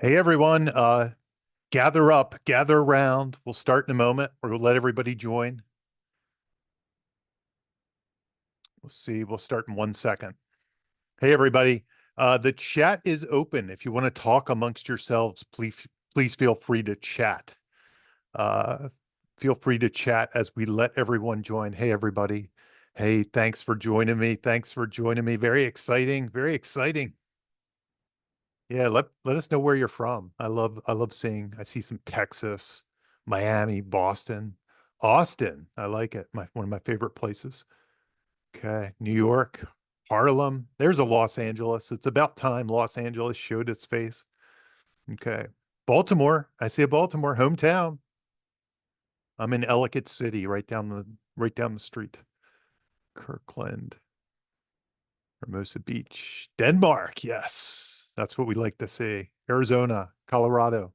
Hey everyone, gather up, gather around. We'll start in a moment. We'll let everybody join. We'll see. We'll start in 1 second. Hey everybody, the chat is open. If you want to talk amongst yourselves, please feel free to chat. Uh, Feel free to chat as we let everyone join. Hey everybody. Hey, thanks for joining me. Thanks for joining me. Very exciting. Very exciting. Yeah, let us know where you're from. I love seeing. I see some Texas, Miami, Boston, Austin. I like it. One of my favorite places. Okay, New York, Harlem. There's a Los Angeles. It's about time Los Angeles showed its face. Okay, Baltimore. I see a Baltimore hometown. I'm in Ellicott City, right down the street. Kirkland, Hermosa Beach, Denmark. Yes, that's what we like to see. Arizona, Colorado.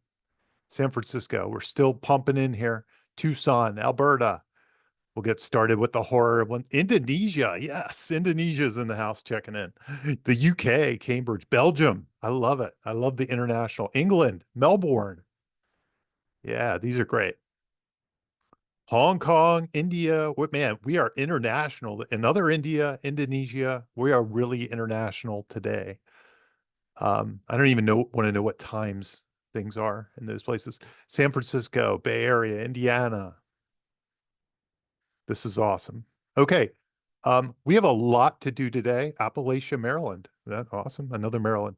San Francisco. We're still pumping in here. Tucson, Alberta. We'll get started with the horror one. Indonesia. Yes, Indonesia's in the house checking in. The UK, Cambridge, Belgium. I love it. I love the international. England, Melbourne. Yeah, these are great. Hong Kong, India. Man, we are international. Another India, Indonesia. We are really international today. I don't even want to know what times things are in those places. San Francisco, Bay Area, Indiana. This is awesome. Okay. We have a lot to do today. Appalachia, Maryland. That's awesome. Another Maryland.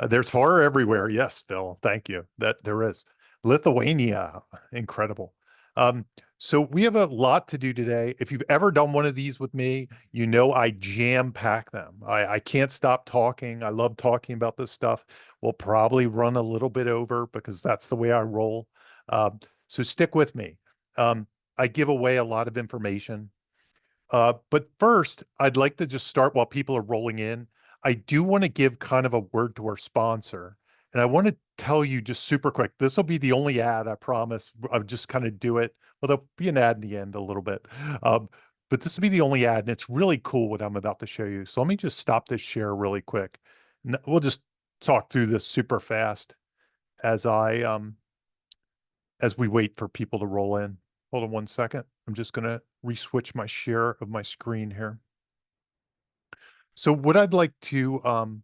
There's horror everywhere. Yes, Phil. Thank you. That there is. Lithuania. Incredible. Um, so we have a lot to do today. If you've ever done one of these with me, you know I jam pack them. I can't stop talking. I love talking about this stuff. We'll probably run a little bit over because that's the way I roll. So stick with me. Um, I give away a lot of information. But first, I'd like to just start while people are rolling in. I do want to give kind of a word to our sponsor. And I want to tell you just super quick, this will be the only ad, I promise. I'll just kind of do it. Well, there'll be an ad in the end a little bit. Um, but this will be the only ad, and it's really cool what I'm about to show you. So let me just stop this share really quick. We'll just talk through this super fast as as we wait for people to roll in. Hold on 1 second. I'm just going to reswitch my share of my screen here. So what I'd like to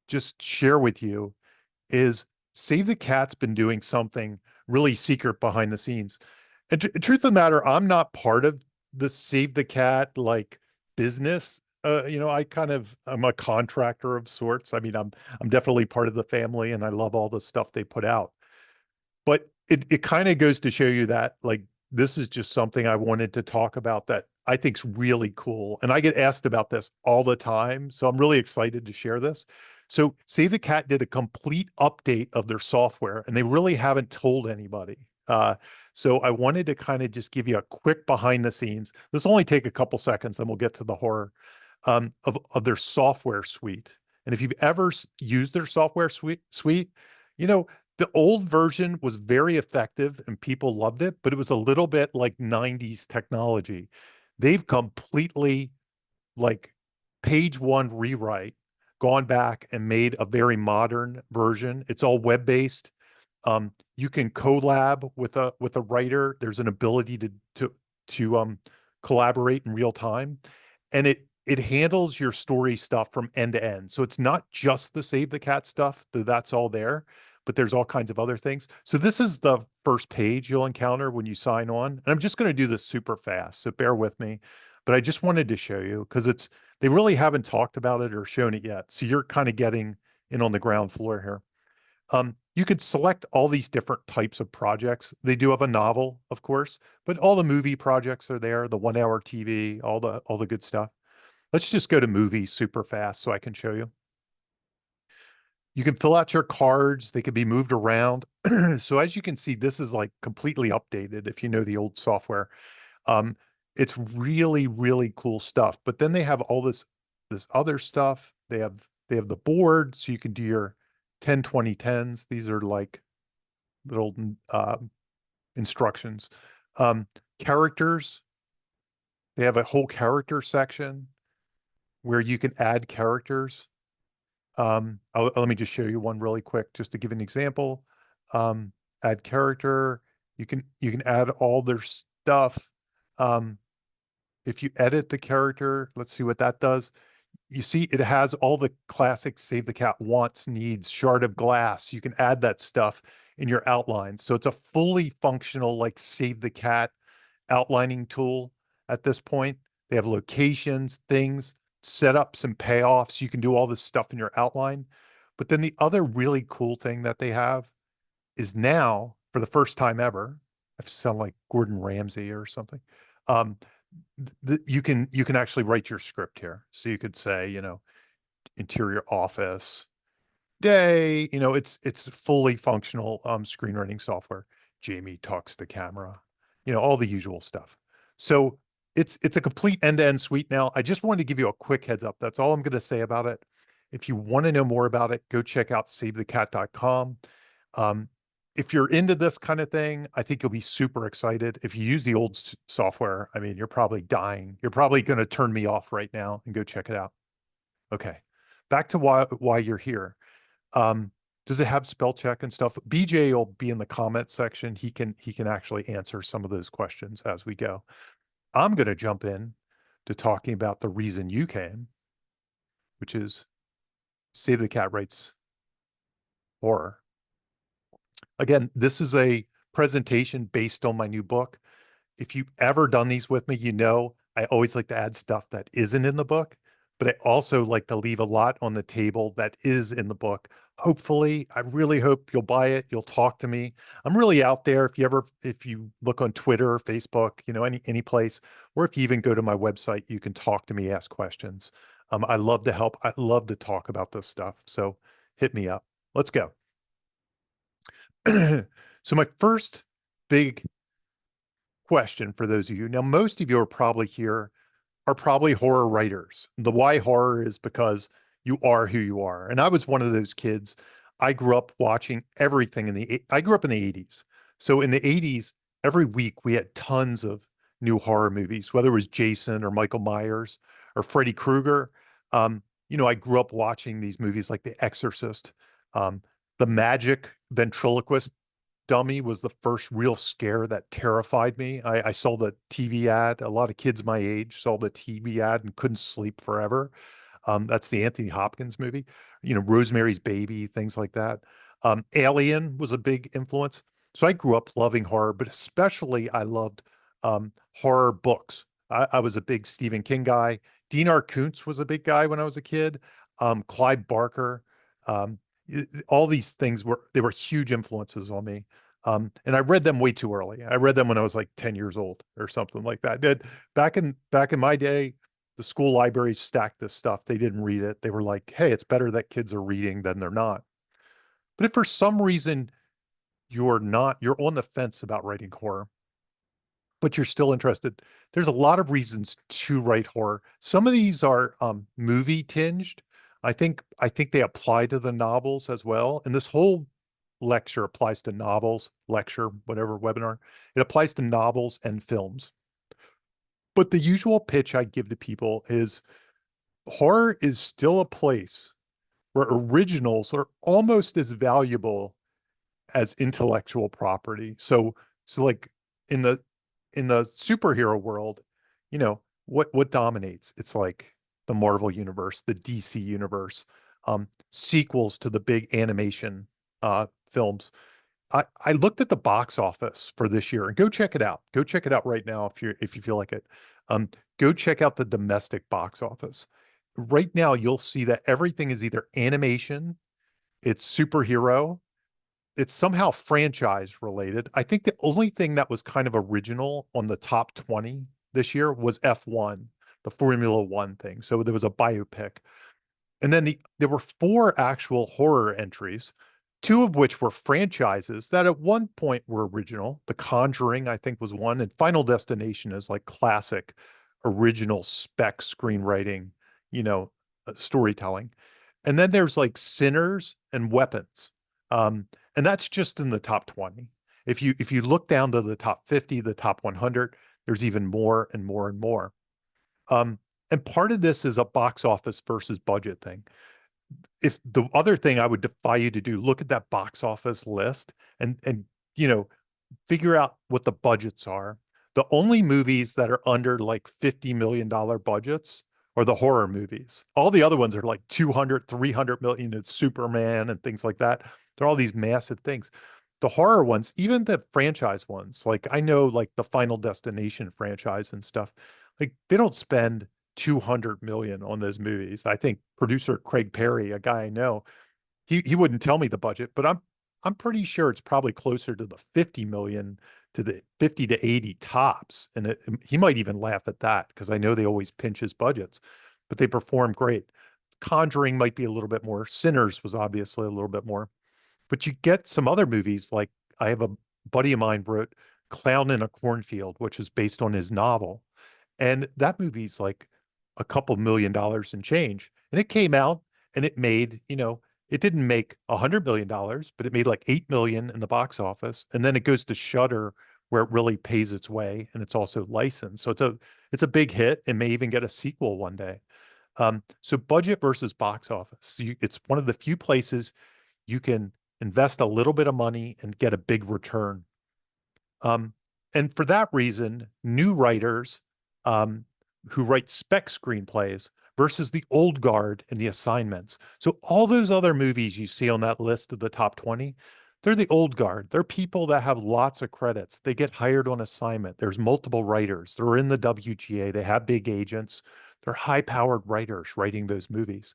just share with you is Save the Cat's been doing something really secret behind the scenes. And truth of the matter, I'm not part of the Save the Cat like business. I'm a contractor of sorts. I mean, I'm definitely part of the family, and I love all the stuff they put out. But it kind of goes to show you that like this is just something I wanted to talk about that I think's really cool. And I get asked about this all the time. So I'm really excited to share this. So Save the Cat did a complete update of their software, and they really haven't told anybody. So I wanted to kind of just give you a quick behind the scenes. This will only take a couple seconds, then we'll get to the horror of their software suite. And if you've ever used their software suite, you know, the old version was very effective and people loved it, but it was a little bit like 90s technology. They've completely like page one rewrite, gone back and made a very modern version. It's all web-based. You can collab with a writer. There's an ability to collaborate in real time, and it handles your story stuff from end to end. So it's not just the Save the Cat stuff, that's all there, but there's all kinds of other things. So this is the first page you'll encounter when you sign on. And I'm just going to do this super fast, so bear with me. But I just wanted to show you because they really haven't talked about it or shown it yet. So you're kind of getting in on the ground floor here. You could select all these different types of projects. They do have a novel, of course, but all the movie projects are there, the 1 hour TV, all the good stuff. Let's just go to movies super fast so I can show you. You can fill out your cards. They can be moved around. So as you can see, this is like completely updated if you know the old software. Um, it's really, really cool stuff. But then they have all this other stuff. They have the board, so you can do your 10-20-10s. These are like little instructions. Characters. They have a whole character section where you can add characters. Let me just show you one really quick, just to give an example. Um, Add character. You can add all their stuff. Um, if you edit the character, let's see what that does. You see, it has all the classic save the cat wants, needs, shard of glass. You can add that stuff in your outline. So it's a fully functional, like save the cat outlining tool at this point. They have locations, things, setups, and payoffs. You can do all this stuff in your outline. But then the other really cool thing that they have is now, for the first time ever, I sound like Gordon Ramsay or something. Um, you can actually write your script here. So you could say, interior office, day, it's fully functional screenwriting software. Jamie talks to camera, all the usual stuff. So it's a complete end-to-end suite now. I just wanted to give you a quick heads up. That's all I'm going to say about it. If you want to know more about it, go check out savethecat.com. Um, if you're into this kind of thing, I think you'll be super excited. If you use the old software, I mean, you're probably dying. You're probably going to turn me off right now and go check it out. Okay. Back to why you're here. Um, does it have spell check and stuff? BJ will be in the comment section. He can actually answer some of those questions as we go. I'm going to jump in to talking about the reason you came, which is Save the Cat Writes Horror. Again, this is a presentation based on my new book. If you've ever done these with me, I always like to add stuff that isn't in the book, but I also like to leave a lot on the table that is in the book. Hopefully, I really hope you'll buy it. You'll talk to me. I'm really out there. If you look on Twitter, Facebook, any place, or if you even go to my website, you can talk to me, ask questions. I love to help. I love to talk about this stuff. So hit me up. Let's go. So my first big question for those of you. Now, most of you are probably here are probably horror writers. The why horror is because you are who you are. And I was one of those kids. I grew up watching everything I grew up in the 80s. So in the 80s, every week we had tons of new horror movies, whether it was Jason or Michael Myers or Freddy Krueger. I grew up watching these movies like The Exorcist. The Magic Ventriloquist Dummy was the first real scare that terrified me. I saw the TV ad. A lot of kids my age saw the TV ad and couldn't sleep forever. That's the Anthony Hopkins movie. Rosemary's Baby, things like that. Alien was a big influence. So I grew up loving horror, but especially I loved horror books. I was a big Stephen King guy. Dinar Kuntz was a big guy when I was a kid. Clive Barker. Um, all these things were huge influences on me. And I read them way too early. I read them when I was like 10 years old or something like that. Back in my day, the school libraries stacked this stuff. They didn't read it. They were like, hey, it's better that kids are reading than they're not. But if for some reason you're on the fence about writing horror, but you're still interested, there's a lot of reasons to write horror. Some of these are movie tinged. I think they apply to the novels as well. And this whole lecture applies to novels, lecture, whatever webinar. It applies to novels and films. But the usual pitch I give to people is horror is still a place where originals are almost as valuable as intellectual property. So like in the superhero world, what dominates? It's like the Marvel universe, the DC universe, sequels to the big animation films. I looked at the box office for this year, and go check it out. Go check it out right now if you feel like it. Go check out the domestic box office. Right now, you'll see that everything is either animation, it's superhero, it's somehow franchise related. I think the only thing that was kind of original on the top 20 this year was F1, the Formula One thing. So there was a biopic. And then there were four actual horror entries, two of which were franchises that at one point were original. The Conjuring, I think, was one, and Final Destination is like classic original spec screenwriting, storytelling. And then there's like Sinners and Weapons. And that's just in the top 20. If you look down to the top 50, the top 100, there's even more and more and more. And part of this is a box office versus budget thing. if the other thing I would defy you to do, look at that box office list and you know, figure out what the budgets are. The only movies that are under like $50 million budgets are the horror movies. All the other ones are like 200, 300 million. It's Superman and things like that. They're all these massive things. The horror ones, even the franchise ones, like I know like the Final Destination franchise and stuff, like they don't spend 200 million on those movies. I think producer Craig Perry, a guy I know, he wouldn't tell me the budget, but I'm pretty sure it's probably closer to the 50 million to the 50 to 80 tops. And he might even laugh at that because I know they always pinch his budgets, but they perform great. Conjuring might be a little bit more. Sinners was obviously a little bit more. But you get some other movies like I have a buddy of mine wrote Clown in a Cornfield, which is based on his novel. And that movie's like a couple $1 million and change. And it came out and it made, it didn't make $100 million, but it made like 8 million in the box office. And then it goes to Shudder where it really pays its way and it's also licensed. So it's a big hit and may even get a sequel one day. So budget versus box office. It's one of the few places you can invest a little bit of money and get a big return. And for that reason, new writers who write spec screenplays versus the old guard and the assignments. So all those other movies you see on that list of the top 20, they're the old guard. They're people that have lots of credits. They get hired on assignment. There's multiple writers. They're in the WGA. They have big agents. They're high-powered writers writing those movies.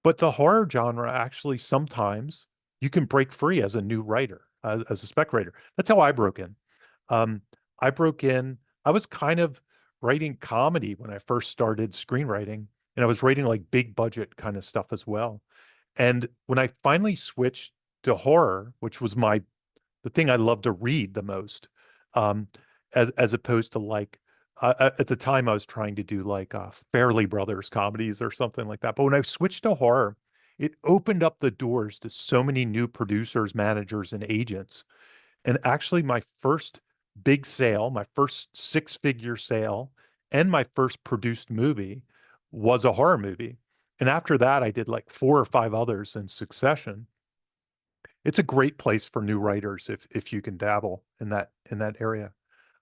But the horror genre actually sometimes you can break free as a new writer, as a spec writer. That's how I broke in. I broke in, I was kind of writing comedy when I first started screenwriting, and I was writing like big budget kind of stuff as well. And when I finally switched to horror, which was the thing I love to read the most, um, as opposed to like at the time I was trying to do like Fairley Brothers comedies or something like that. But when I switched to horror, it opened up the doors to so many new producers, managers, and agents. And actually, my first big sale, my first six-figure sale, and my first produced movie was a horror movie. And after that, I did like 4 or 5 others in succession. It's a great place for new writers if you can dabble in that area.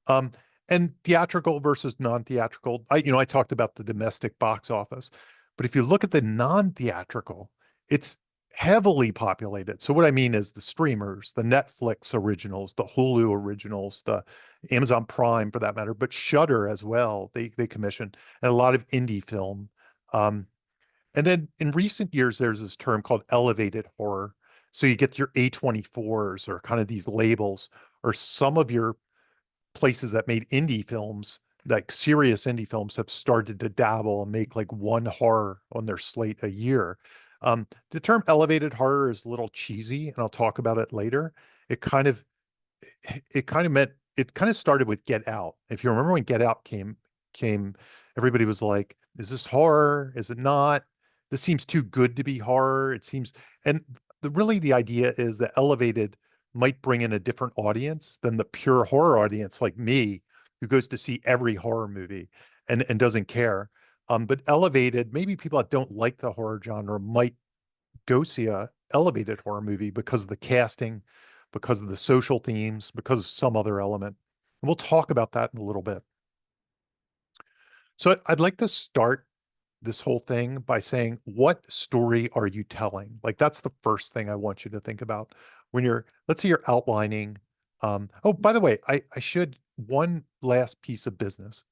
Um, and theatrical versus non-theatrical. I talked about the domestic box office, but if you look at the non-theatrical, it's heavily populated. So what I mean is the streamers, the Netflix originals, the Hulu originals, the Amazon Prime for that matter, but Shudder as well. They commission and a lot of indie film. And then in recent years, there's this term called elevated horror. So you get your A24s or kind of these labels, or some of your places that made indie films, like serious indie films, have started to dabble and make like one horror on their slate a year. The term elevated horror is a little cheesy, and I'll talk about it later. It kind of it kind of started with Get Out. If you remember when Get Out came, everybody was like, "Is this horror? Is it not? This seems too good to be horror." It seems, and really the idea is that elevated might bring in a different audience than the pure horror audience like me, who goes to see every horror movie and doesn't care. But elevated, maybe people that don't like the horror genre might go see a elevated horror movie because of the casting, because of the social themes, because of some other element. And we'll talk about that in a little bit. So I'd like to start this whole thing by saying, what story are you telling? Like that's the first thing I want you to think about when let's say you're outlining. Oh, by the way, I should, one last piece of business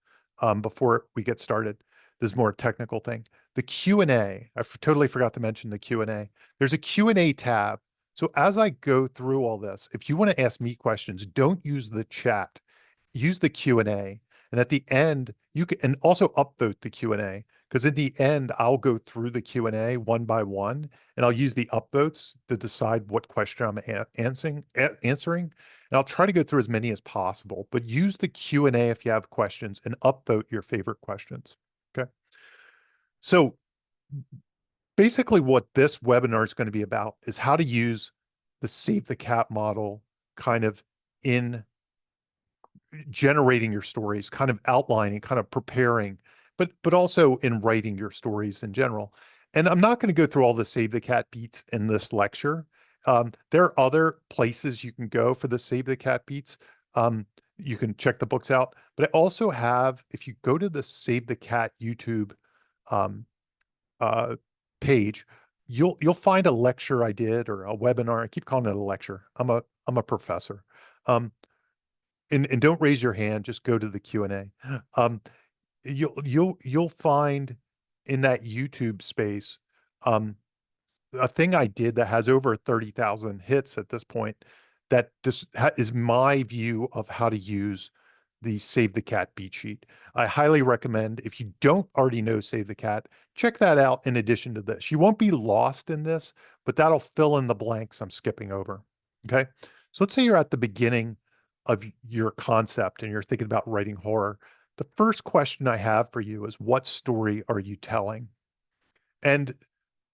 before we get started. This is more a technical thing. The Q&A, totally forgot to mention the Q&A. There's a Q&A tab. So as I go through all this, if you want to ask me questions, don't use the chat, use the Q&A. And at the end, you can, and also upvote the Q&A, because at the end, I'll go through the Q&A one by one, and I'll use the upvotes to decide what question I'm answering. And I'll try to go through as many as possible, but use the Q&A if you have questions and upvote your favorite questions. Okay. So basically what this webinar is going to be about is how to use the Save the Cat model kind of in generating your stories, kind of outlining, kind of preparing, but also in writing your stories in general. And I'm not going to go through all the Save the Cat beats in this lecture. There are other places you can go for the Save the Cat beats. You can check the books out, but I also have, if you go to the Save the Cat YouTube um, uh, page, you'll find a lecture I did or a webinar. I keep calling it a lecture. I'm a professor. And don't raise your hand, just go to the Q&A. You'll find in that YouTube space um, a thing I did that has over 30,000 hits at this point that just is my view of how to use the Save the Cat beat sheet. I highly recommend, if you don't already know Save the Cat, check that out in addition to this. You won't be lost in this, but that'll fill in the blanks I'm skipping over. Okay. So let's say you're at the beginning of your concept and you're thinking about writing horror. The first question I have for you is, what story are you telling? And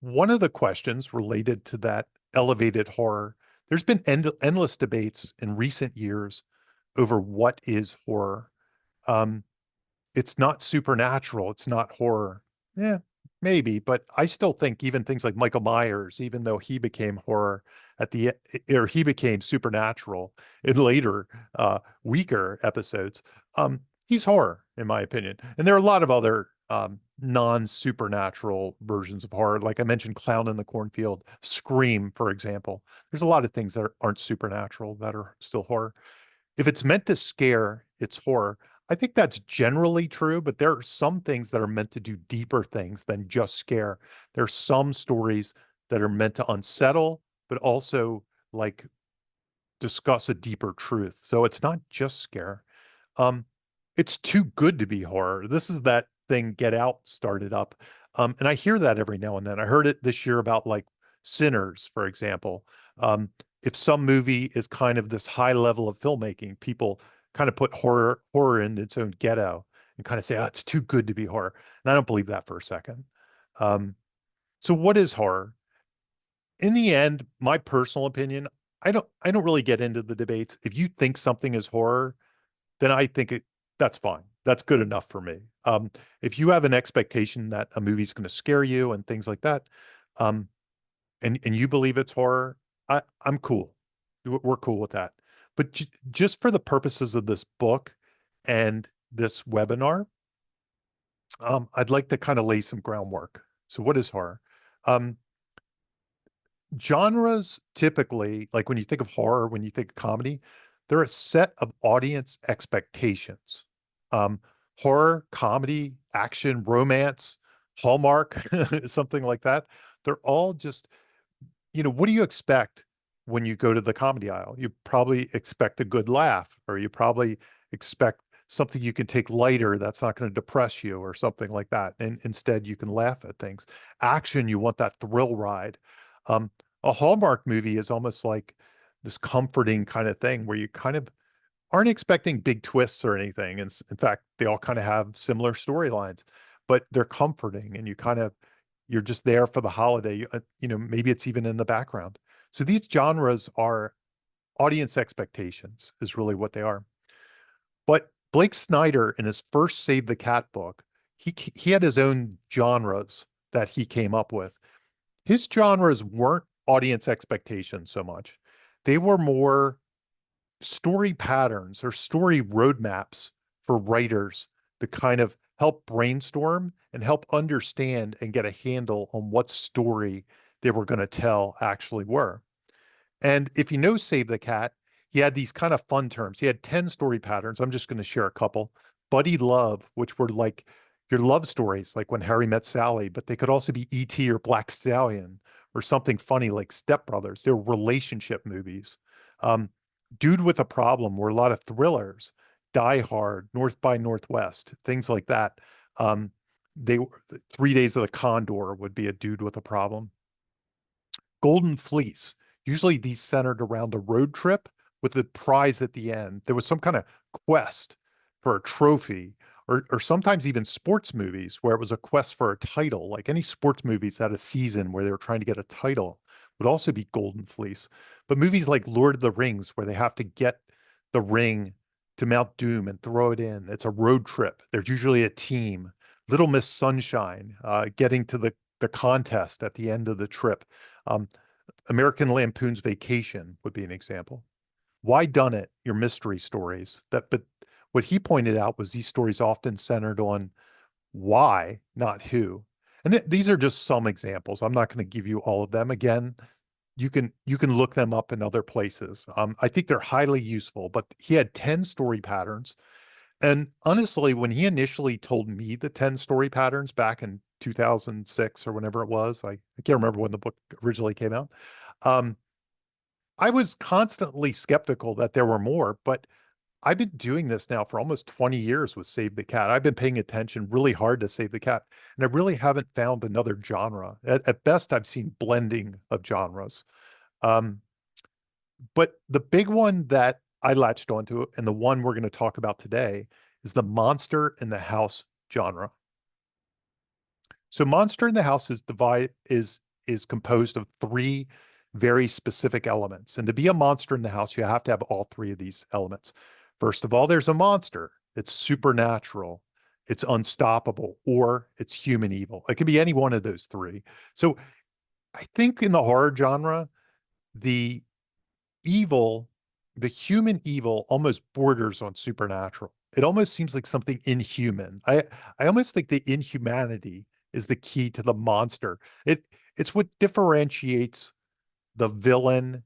one of the questions related to that elevated horror, there's been endless debates in recent years over what is horror. Um, it's not supernatural. It's not horror. Yeah, maybe, but I still think even things like Michael Myers, even though he became horror at the or he became supernatural in later weaker episodes, he's horror in my opinion. And there are a lot of other non-supernatural versions of horror. Like I mentioned, Clown in the Cornfield, Scream, for example. There's a lot of things that aren't supernatural that are still horror. If it's meant to scare, it's horror. I think that's generally true, but there are some things that are meant to do deeper things than just scare. There are some stories that are meant to unsettle, but also like discuss a deeper truth. So it's not just scare. Um, it's too good to be horror. This is that thing Get Out started up. And I hear that every now and then. I heard it this year about like Sinners, for example. If some movie is kind of this high level of filmmaking, people kind of put horror in its own ghetto and kind of say, oh, it's too good to be horror. And I don't believe that for a second. Um, so what is horror? In the end, my personal opinion, I don't really get into the debates. If you think something is horror, then I think that's fine. That's good enough for me. If you have an expectation that a movie's going to scare you and things like that, um, and you believe it's horror, I'm cool. We're cool with that. But just for the purposes of this book and this webinar, I'd like to kind of lay some groundwork. So what is horror? Um, Genres typically, like when you think of horror, when you think of comedy, they're a set of audience expectations. Horror, comedy, action, romance, Hallmark, something like that. They're all just, what do you expect when you go to the comedy aisle? You probably expect a good laugh, or you probably expect something you can take lighter that's not going to depress you or something like that. And instead you can laugh at things. Action, you want that thrill ride. Um, a Hallmark movie is almost like this comforting kind of thing where you kind of aren't expecting big twists or anything. And in fact, they all kind of have similar storylines, but they're comforting and you're just there for the holiday. Maybe it's even in the background. So these genres are audience expectations is really what they are. But Blake Snyder, in his first Save the Cat book, he had his own genres that he came up with. His genres weren't audience expectations so much. They were more story patterns or story roadmaps for writers to kind of help brainstorm and help understand and get a handle on what story they were going to tell actually were. And if you know Save the Cat, he had these kind of fun terms. He had 10 story patterns. I'm just going to share a couple. Buddy love, which were like your love stories, like When Harry Met Sally, but they could also be E.T. or Black Stallion or something funny like Step Brothers. They're relationship movies. Um, Dude with a Problem were a lot of thrillers. Die Hard, North by Northwest, things like that. They were 3 Days of the Condor would be a dude with a problem. Golden Fleece. Usually these centered around a road trip with a prize at the end. There was some kind of quest for a trophy, or sometimes even sports movies where it was a quest for a title. Like any sports movies had a season where they were trying to get a title would also be Golden Fleece. But movies like Lord of the Rings, where they have to get the ring to Mount Doom and throw it in, it's a road trip. There's usually a team. Little Miss Sunshine, getting to the the contest at the end of the trip. Um, American Lampoon's Vacation would be an example. Why done it? Your mystery stories. But what he pointed out was these stories often centered on why, not who. And these are just some examples. I'm not going to give you all of them. Again, you can look them up in other places. I think they're highly useful, but he had 10 story patterns. And honestly, when he initially told me the 10 story patterns back in 2006 or whenever it was, I can't remember when the book originally came out. Um, I was constantly skeptical that there were more, but I've been doing this now for almost 20 years with Save the Cat. I've been paying attention really hard to Save the Cat, and I really haven't found another genre. At best, I've seen blending of genres. Um, but the big one that I latched onto, and the one we're going to talk about today, is the monster in the house genre. So monster in the house is composed of three very specific elements. And to be a monster in the house, you have to have all three of these elements. First of all, there's a monster. It's supernatural, it's unstoppable, or it's human evil. It can be any one of those three. So I think in the horror genre, the evil, the human evil almost borders on supernatural. It almost seems like something inhuman. I almost think the inhumanity is the key to the monster. It's what differentiates the villain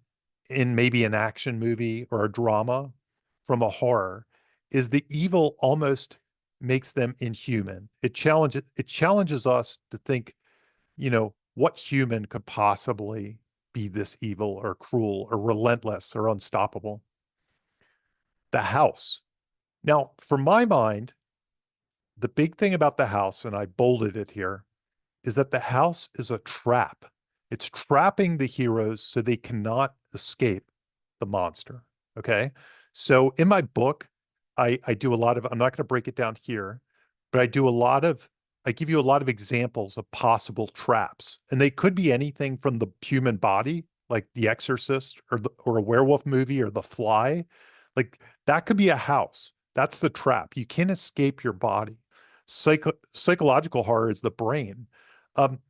in maybe an action movie or a drama from a horror is the evil almost makes them inhuman. It challenges us to think, what human could possibly be this evil or cruel or relentless or unstoppable? The house. Now, for my mind, the big thing about the house, and I bolded it here, is that the house is a trap. It's trapping the heroes so they cannot escape the monster. Okay. So in my book, I do a lot of, I'm not going to break it down here, but I give you a lot of examples of possible traps. And they could be anything from the human body, like The Exorcist or a werewolf movie or The Fly. Like that could be a house. That's the trap. You can't escape your body. Psychological horror is the brain. Um,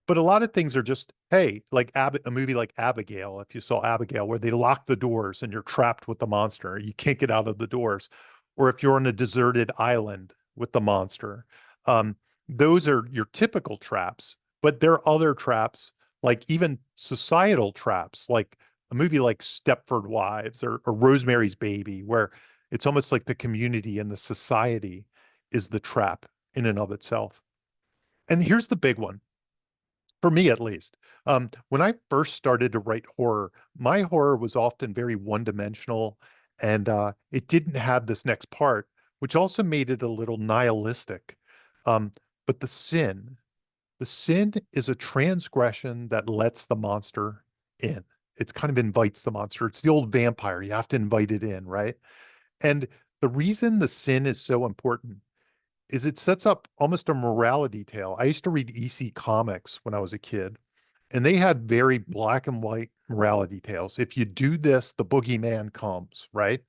but a lot of things are just, hey, like a movie like Abigail, if you saw Abigail, where they lock the doors and you're trapped with the monster. You can't get out of the doors. Or if you're on a deserted island with the monster. Um, those are your typical traps. But there are other traps, like even societal traps, like a movie like Stepford Wives or Rosemary's Baby, where it's almost like the community and the society is the trap in and of itself. And here's the big one, for me at least. When I first started to write horror, my horror was often very one-dimensional, and it didn't have this next part, which also made it a little nihilistic. Um, but the sin is a transgression that lets the monster in. It kind of invites the monster. It's the old vampire. You have to invite it in, right? And the reason the sin is so important is it sets up almost a morality tale. I used to read EC Comics when I was a kid, and they had very black and white morality tales. If you do this, the boogeyman comes, right?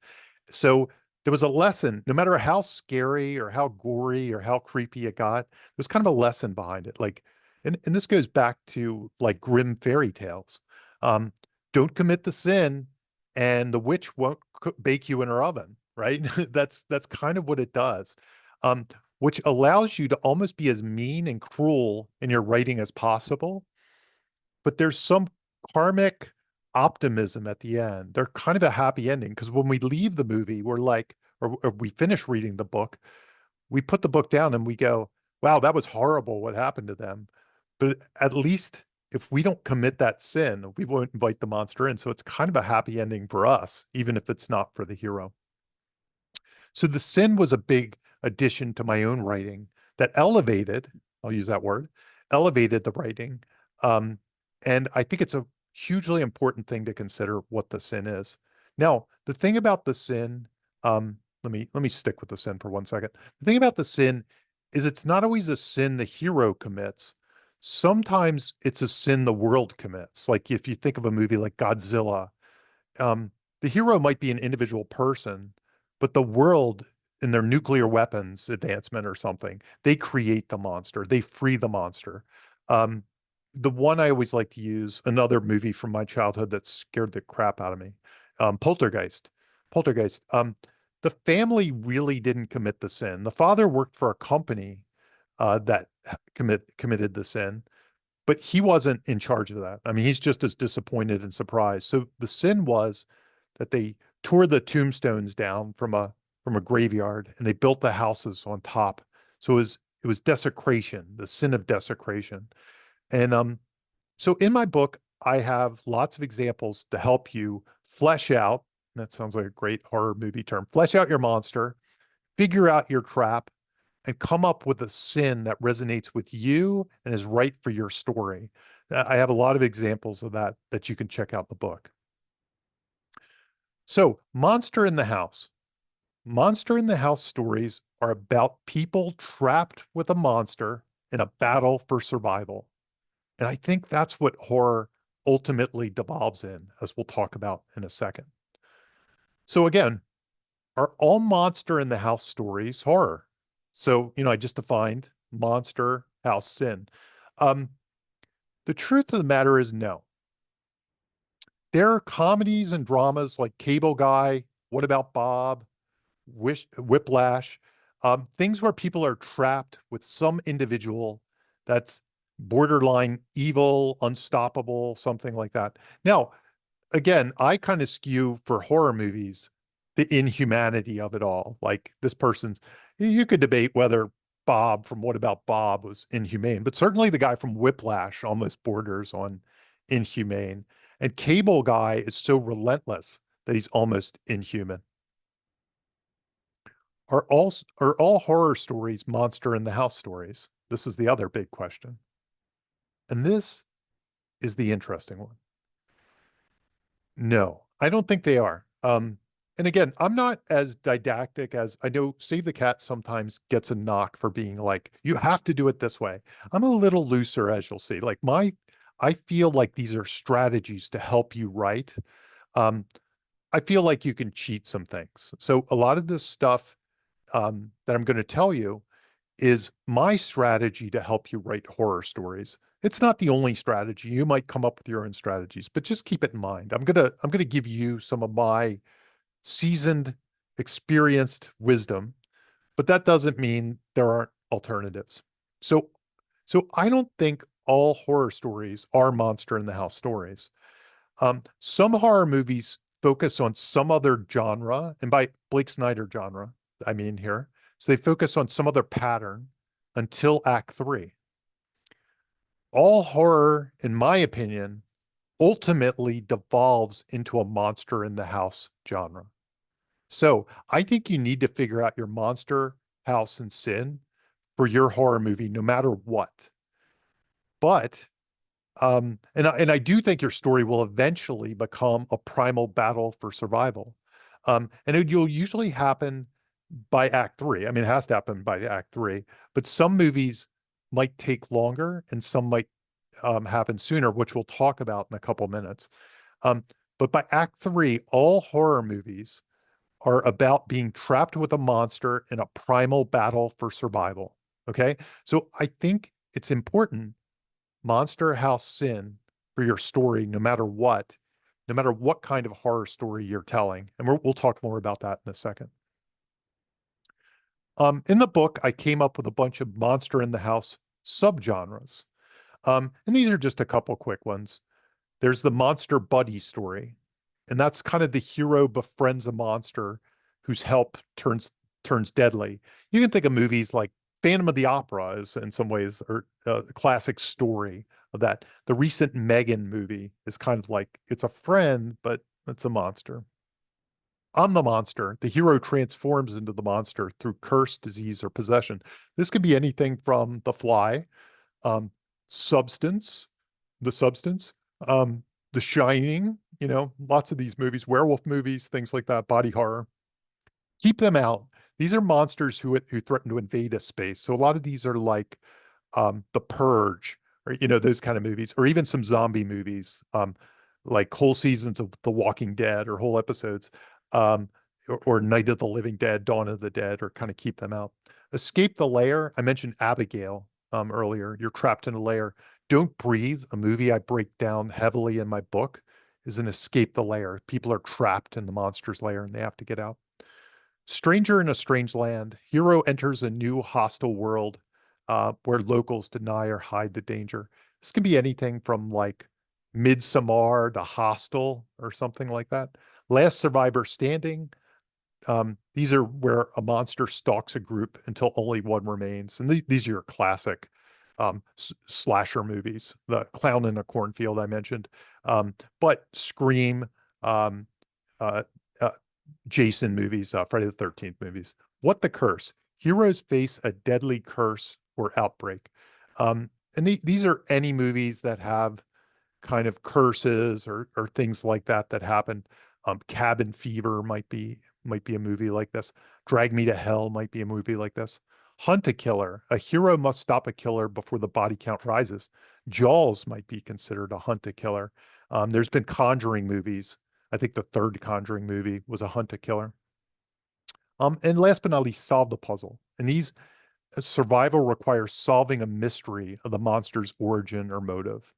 So there was a lesson, no matter how scary or how gory or how creepy it got, there's kind of a lesson behind it. Like, and this goes back to like grim fairy tales. Um, don't commit the sin, and the witch won't bake you in her oven, right? That's kind of what it does. Um, which allows you to almost be as mean and cruel in your writing as possible. But there's some karmic optimism at the end. They're kind of a happy ending because when we leave the movie, we're like, or we finish reading the book, we put the book down and we go, wow, that was horrible what happened to them. But at least if we don't commit that sin, we won't invite the monster in. So it's kind of a happy ending for us, even if it's not for the hero. So the sin was a big addition to my own writing that elevated, I'll use that word, elevated the writing. Um, and I think it's a hugely important thing to consider what the sin is. Now, the thing about the sin, let me stick with the sin for 1 second. The thing about the sin is it's not always a sin the hero commits. Sometimes it's a sin the world commits. Like if you think of a movie like Godzilla, the hero might be an individual person, but the world in their nuclear weapons advancement or something, they create the monster, they free the monster. Um, the one I always like to use, another movie from my childhood that scared the crap out of me, Poltergeist. Poltergeist. The family really didn't commit the sin. The father worked for a company that committed the sin, but he wasn't in charge of that. I mean, he's just as disappointed and surprised. So the sin was that they tore the tombstones down from a graveyard and they built the houses on top. So it was desecration, the sin of desecration. And so in my book, I have lots of examples to help you flesh out. That sounds like a great horror movie term. Flesh out your monster, figure out your trap, and come up with a sin that resonates with you and is right for your story. I have a lot of examples of that you can check out in the book. So, Monster in the House. Monster in the House stories are about people trapped with a monster in a battle for survival. And I think that's what horror ultimately devolves in, as we'll talk about in a second. So, again, are all monster in the house stories horror? So, I just defined monster, house, sin. Um, the truth of the matter is no. There are comedies and dramas like Cable Guy, What About Bob, Whiplash, things where people are trapped with some individual that's borderline evil, unstoppable, something like that. Now, again, I kind of skew for horror movies, the inhumanity of it all. Like this person's, you could debate whether Bob from What About Bob was inhumane, but certainly the guy from Whiplash almost borders on inhumane. And Cable Guy is so relentless that he's almost inhuman. Are all horror stories monster in the house stories? This is the other big question. And this is the interesting one. No, I don't think they are. And again, I'm not as didactic as I know Save the Cat sometimes gets a knock for being like, you have to do it this way. I'm a little looser, as you'll see. I feel like these are strategies to help you write. Um, I feel like you can cheat some things. So a lot of this stuff that I'm going to tell you is my strategy to help you write horror stories. It's not the only strategy. You might come up with your own strategies, but just keep it in mind. I'm gonna give you some of my seasoned, experienced wisdom, but that doesn't mean there aren't alternatives. So so I don't think all horror stories are monster in the house stories. Some horror movies focus on some other genre, and by Blake Snyder genre, I mean here. So they focus on some other pattern until Act Three. All horror, in my opinion, ultimately devolves into a monster in the house genre. So I think you need to figure out your monster, house, and sin for your horror movie, no matter what. But and I do think your story will eventually become a primal battle for survival. And you'll usually happen by Act Three. I mean, it has to happen by Act Three, but some movies might take longer and some might happen sooner, which we'll talk about in a couple minutes. Um, but by Act Three, all horror movies are about being trapped with a monster in a primal battle for survival. Okay. So I think it's important monster house sin for your story, no matter what kind of horror story you're telling. And we'll talk more about that in a second. In the book, I came up with a bunch of monster in the house subgenres. And these are just a couple quick ones. There's the monster buddy story, and that's kind of the hero befriends a monster whose help turns deadly. You can think of movies like Phantom of the Opera is in some ways or a classic story of that. The recent Megan movie is kind of like it's a friend, but it's a monster. I'm the monster. The hero transforms into the monster through curse, disease, or possession. This could be anything from The Fly, um, Substance, The Substance, um, The Shining, lots of these movies, werewolf movies, things like that, body horror. Keep them out. These are monsters who threaten to invade a space. So a lot of these are like The Purge, or those kind of movies, or even some zombie movies, like whole seasons of The Walking Dead or whole episodes, um, or Night of the Living Dead, Dawn of the Dead, or kind of keep them out. Escape the Lair. I mentioned Abigail. earlier. You're trapped in a layer. Don't Breathe, a movie I break down heavily in my book, is an escape the layer. People are trapped in the monster's lair and they have to get out. Stranger in a Strange Land. Hero enters a new hostile world where locals deny or hide the danger. This can be anything from like Midsommar to Hostel or something like that. Last Survivor Standing. These are where a monster stalks a group until only one remains. And these are your classic slasher movies. The Clown in a Cornfield I mentioned. But Scream, um, uh, uh, Jason movies, Friday the 13th movies. What the Curse? Heroes face a deadly curse or outbreak. And these are any movies that have kind of curses or things like that that happen. Cabin Fever might be a movie like this. Drag Me to Hell might be a movie like this. Hunt a Killer. A hero must stop a killer before the body count rises. Jaws might be considered a hunt a killer. There's been Conjuring movies. I think the third Conjuring movie was a hunt a killer. And last but not least, Solve the Puzzle. And these survival requires solving a mystery of the monster's origin or motive.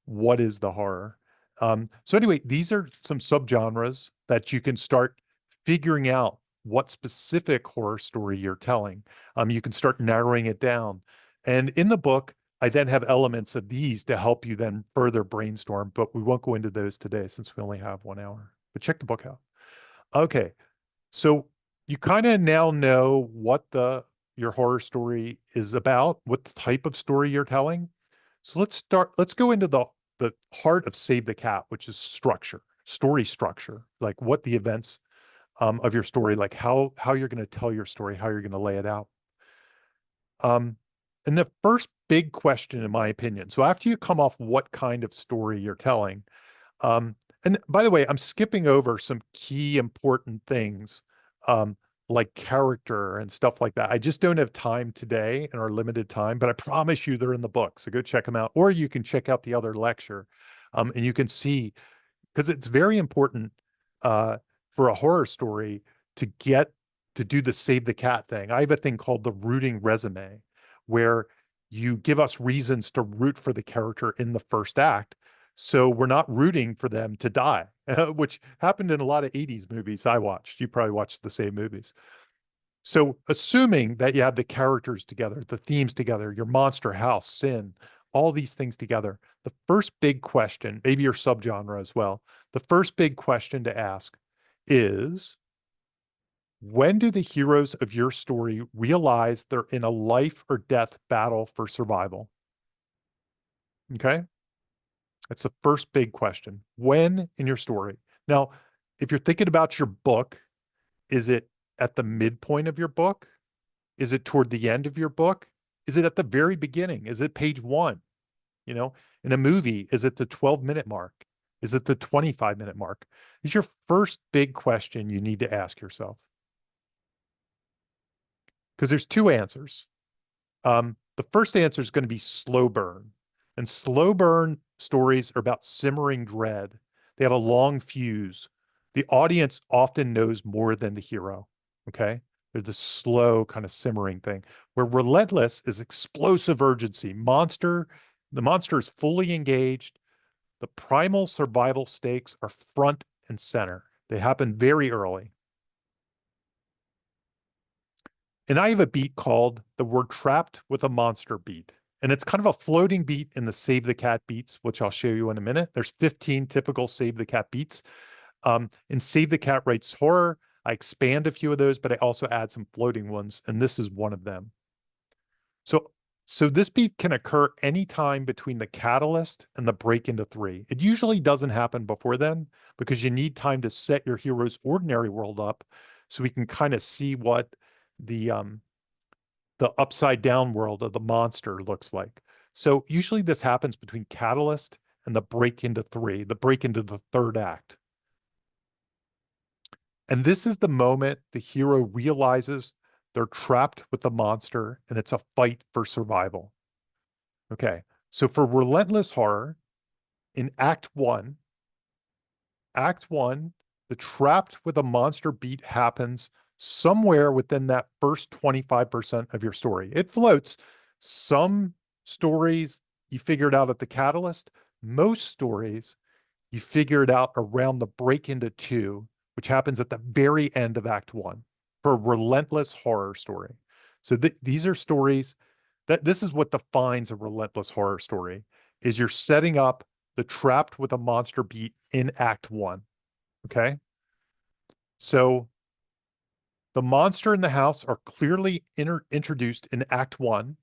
What is the horror? So anyway, these are some subgenres that you can start figuring out what specific horror story you're telling. You can start narrowing it down. And in the book, I then have elements of these to help you then further brainstorm, but we won't go into those today since we only have 1 hour. But check the book out. Okay, so you kind of now know what your horror story is about, what type of story you're telling. So let's go into the heart of Save the Cat, which is structure, story structure, like what the events of your story, like how you're going to tell your story, how you're going to lay it out. And the first big question, in my opinion, so after you come off what kind of story you're telling, and by the way, I'm skipping over some key important things, like character and stuff like that. I just don't have time today in our limited time, but I promise you they're in the book. So go check them out, or you can check out the other lecture, and you can see, because it's very important for a horror story to get to do the Save the Cat thing. I have a thing called the rooting resume, where you give us reasons to root for the character in the first act. So we're not rooting for them to die, which happened in a lot of 80s movies I watched. You probably watched the same movies. So assuming that you have the characters together, the themes together, your monster house, sin, all these things together, the first big question, maybe your subgenre as well, the first big question to ask is, when do the heroes of your story realize they're in a life or death battle for survival? Okay. That's the first big question. When in your story? Now, if you're thinking about your book, is it at the midpoint of your book? Is it toward the end of your book? Is it at the very beginning? Is it page 1? You know, in a movie, is it the 12-minute mark? Is it the 25-minute mark? Is your first big question you need to ask yourself. Because there's two answers. The first answer is going to be slow burn. And slow burn stories are about simmering dread. They have a long fuse. The audience often knows more than the hero. Okay. They're the slow kind of simmering thing. Where Relentless is explosive urgency. The monster is fully engaged. The primal survival stakes are front and center. They happen very early. And I have a beat called the We're Trapped with a Monster beat. And it's kind of a floating beat in the Save the Cat beats, which I'll show you in a minute. There's 15 typical Save the Cat beats. In Save the Cat Writes Horror, I expand a few of those, but I also add some floating ones, and this is one of them. So this beat can occur anytime between the catalyst and the break into 3. It usually doesn't happen before then because you need time to set your hero's ordinary world up so we can kind of see what the upside down world of the monster looks like. So usually this happens between catalyst and the break into 3, the break into the third act. And this is the moment the hero realizes they're trapped with the monster and it's a fight for survival. Okay, so for Relentless Horror, in Act 1, the trapped with a monster beat happens somewhere within that first 25% of your story. It floats Some stories you figure it out at the catalyst. Most stories you figure it out around the break into two, which happens at the very end of Act One for a relentless horror story. So these are stories that this is what defines a relentless horror story is you're setting up the trapped with a monster beat in Act One. Okay. So the monster in the house are clearly introduced in Act One.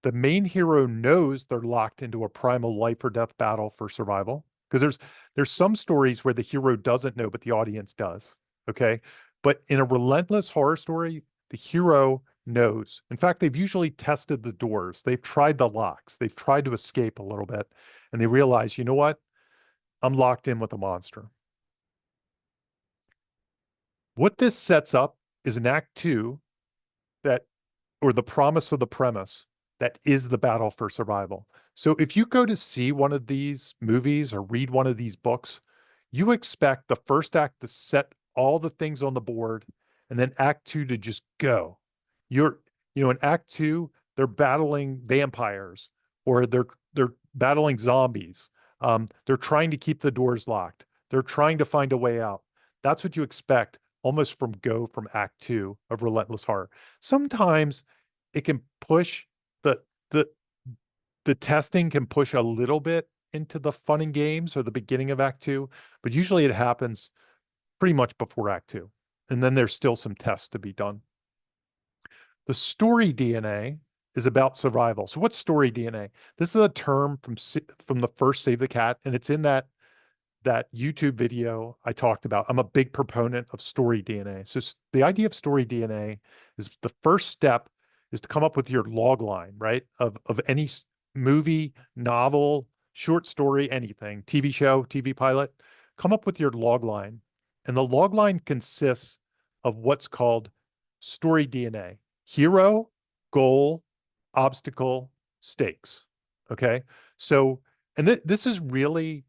The main hero knows they're locked into a primal life or death battle for survival. Because there's some stories where the hero doesn't know, but the audience does. Okay. But in a relentless horror story, the hero knows. In fact, they've usually tested the doors. They've tried the locks. They've tried to escape a little bit. And they realize, you know what? I'm locked in with a monster. What this sets up is an Act Two that, or the promise of the premise that is the battle for survival. So if you go to see one of these movies or read one of these books, you expect the first act to set all the things on the board and then Act Two to just go. You're, in Act Two, they're battling vampires or they're battling zombies. They're trying to keep the doors locked. They're trying to find a way out. That's what you expect almost from Act Two of Relentless Horror. Sometimes it can push the the the testing can push a little bit into the fun and games or the beginning of Act Two, but usually it happens pretty much before Act Two. And then there's still some tests to be done. The story DNA is about survival. So what's story DNA? This is a term from the first Save the Cat, and it's in that YouTube video I talked about. I'm a big proponent of story DNA. So the idea of story DNA is the first step is to come up with your log line, right? Of any movie, novel, short story, anything, TV show, TV pilot, come up with your log line. And the log line consists of what's called story DNA: hero, goal, obstacle, stakes. Okay. So, and this is really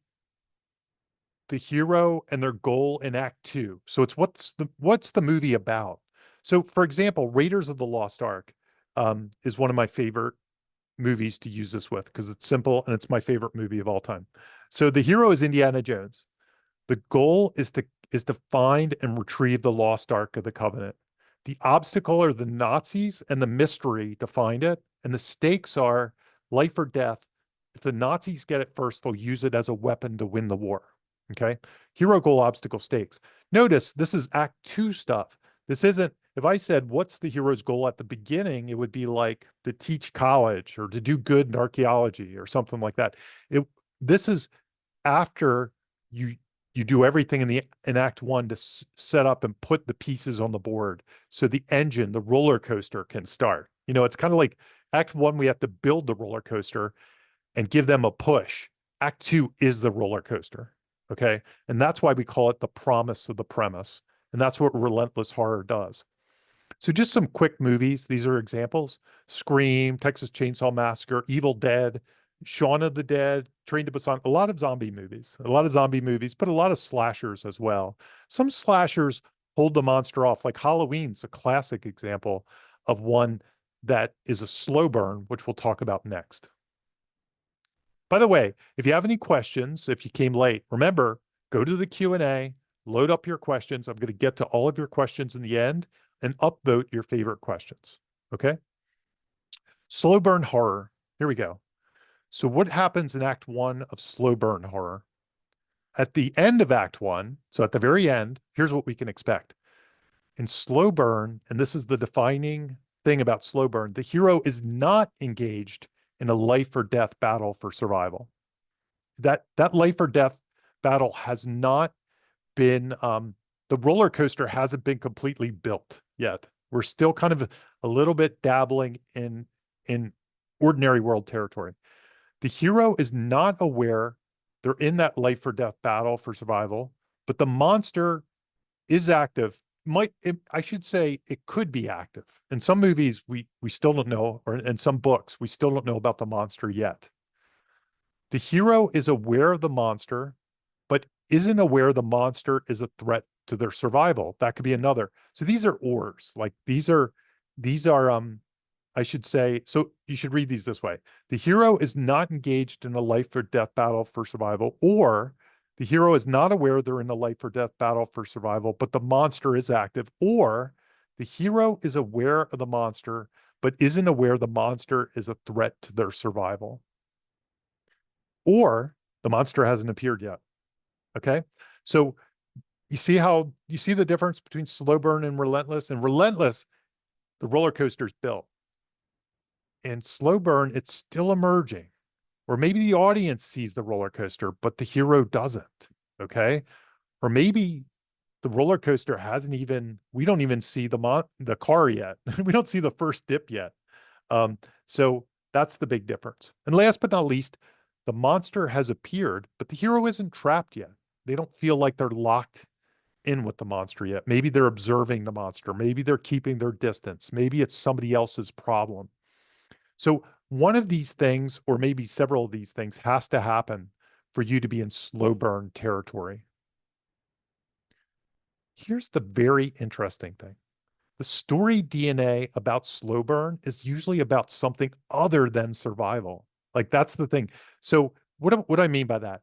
the hero and their goal in Act Two. So it's what's the movie about? So, for example, Raiders of the Lost Ark is one of my favorite movies to use this with because it's simple and it's my favorite movie of all time. So the hero is Indiana Jones. The goal is to find and retrieve the lost Ark of the Covenant. The obstacle are the Nazis and the mystery to find it, and the stakes are life or death. If the Nazis get it first, they'll use it as a weapon to win the war. Okay. Hero, goal, obstacle, stakes. Notice this is Act Two stuff. This isn't, if I said, what's the hero's goal at the beginning, it would be like to teach college or to do good in archaeology or something like that. This is after you do everything in Act One to set up and put the pieces on the board so the engine, the roller coaster can start. It's kind of like Act One, we have to build the roller coaster and give them a push. Act Two is the roller coaster. Okay. And that's why we call it the promise of the premise. And that's what Relentless Horror does. So just some quick movies. These are examples: Scream, Texas Chainsaw Massacre, Evil Dead, Shaun of the Dead, Train to Busan, a lot of zombie movies, but a lot of slashers as well. Some slashers hold the monster off, like Halloween's a classic example of one that is a slow burn, which we'll talk about next. By the way, if you have any questions, if you came late, remember, go to the Q&A, load up your questions. I'm going to get to all of your questions in the end and upvote your favorite questions. Okay. Slow burn horror. Here we go. So what happens in Act One of slow burn horror? At the end of Act One, so at the very end, here's what we can expect. In slow burn, and this is the defining thing about slow burn, the hero is not engaged in a life or death battle for survival. That life or death battle has not been, the roller coaster hasn't been completely built yet. We're still kind of a little bit dabbling in ordinary world territory. The hero is not aware they're in that life or death battle for survival, but the monster is active. I should say it could be active. In some movies, we still don't know, or in some books, we still don't know about the monster yet. The hero is aware of the monster, but isn't aware the monster is a threat to their survival. That could be another. So these are ors. Like these are I should say, so you should read these this way. The hero is not engaged in a life or death battle for survival, or the hero is not aware they're in a life or death battle for survival, but the monster is active, or the hero is aware of the monster, but isn't aware the monster is a threat to their survival, or the monster hasn't appeared yet. Okay. So you see the difference between slow burn and relentless? And relentless, the roller coaster's built. And slow burn, it's still emerging. Or maybe the audience sees the roller coaster, but the hero doesn't. Okay. Or maybe the roller coaster hasn't even, we don't even see the car yet. We don't see the first dip yet. So that's the big difference. And last but not least, the monster has appeared, but the hero isn't trapped yet. They don't feel like they're locked in with the monster yet. Maybe they're observing the monster. Maybe they're keeping their distance. Maybe it's somebody else's problem. So one of these things, or maybe several of these things, has to happen for you to be in slow burn territory. Here's the very interesting thing. The story DNA about slow burn is usually about something other than survival. Like that's the thing. So what do I mean by that?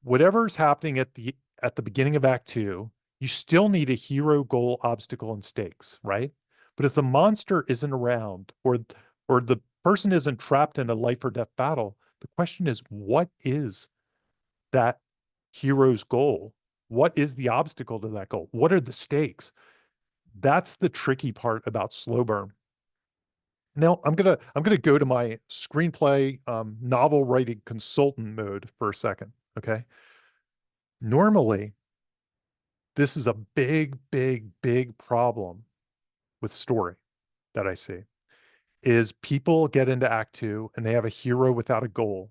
Whatever's happening at the beginning of Act 2, you still need a hero, goal, obstacle, and stakes, right? But if the monster isn't around, or the person isn't trapped in a life or death battle, the question is, what is that hero's goal? What is the obstacle to that goal? What are the stakes? That's the tricky part about slow burn. Now I'm gonna go to my screenplay novel writing consultant mode for a second. Okay. Normally, this is a big, big, big problem with story that I see is people get into Act 2 and they have a hero without a goal.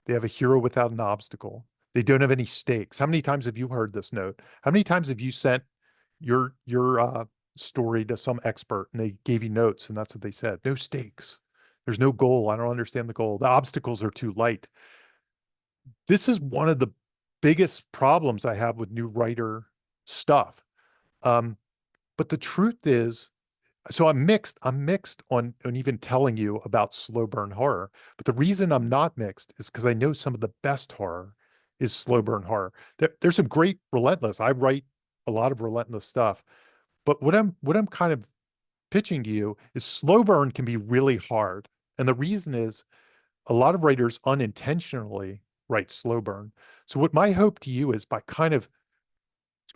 They have a hero without an obstacle. They don't have any stakes. How many times have you heard this note? How many times have you sent your story to some expert and they gave you notes and that's what they said? No stakes. There's no goal. I don't understand the goal. The obstacles are too light. This is one of the biggest problems I have with new writer stuff. Um, but the truth is, so I'm mixed. I'm mixed on even telling you about slow burn horror. But the reason I'm not mixed is because I know some of the best horror is slow burn horror. There's some great relentless. I write a lot of relentless stuff. But what I'm kind of pitching to you is slow burn can be really hard. And the reason is a lot of writers unintentionally write slow burn. So what my hope to you is by kind of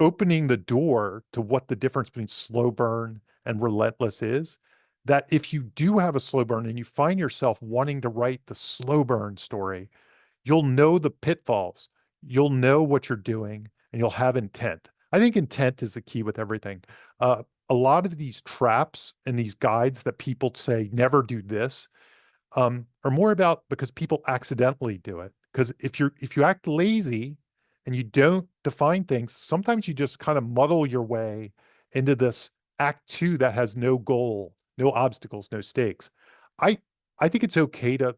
opening the door to what the difference between slow burn and relentless is, that if you do have a slow burn and you find yourself wanting to write the slow burn story, you'll know the pitfalls, you'll know what you're doing, and you'll have intent. I think intent is the key with everything. A lot of these traps and these guides that people say never do this are more about because people accidentally do it. Because if you act lazy and you don't define things, sometimes you just kind of muddle your way into this Act 2 that has no goal, no obstacles, no stakes. I I think it's okay to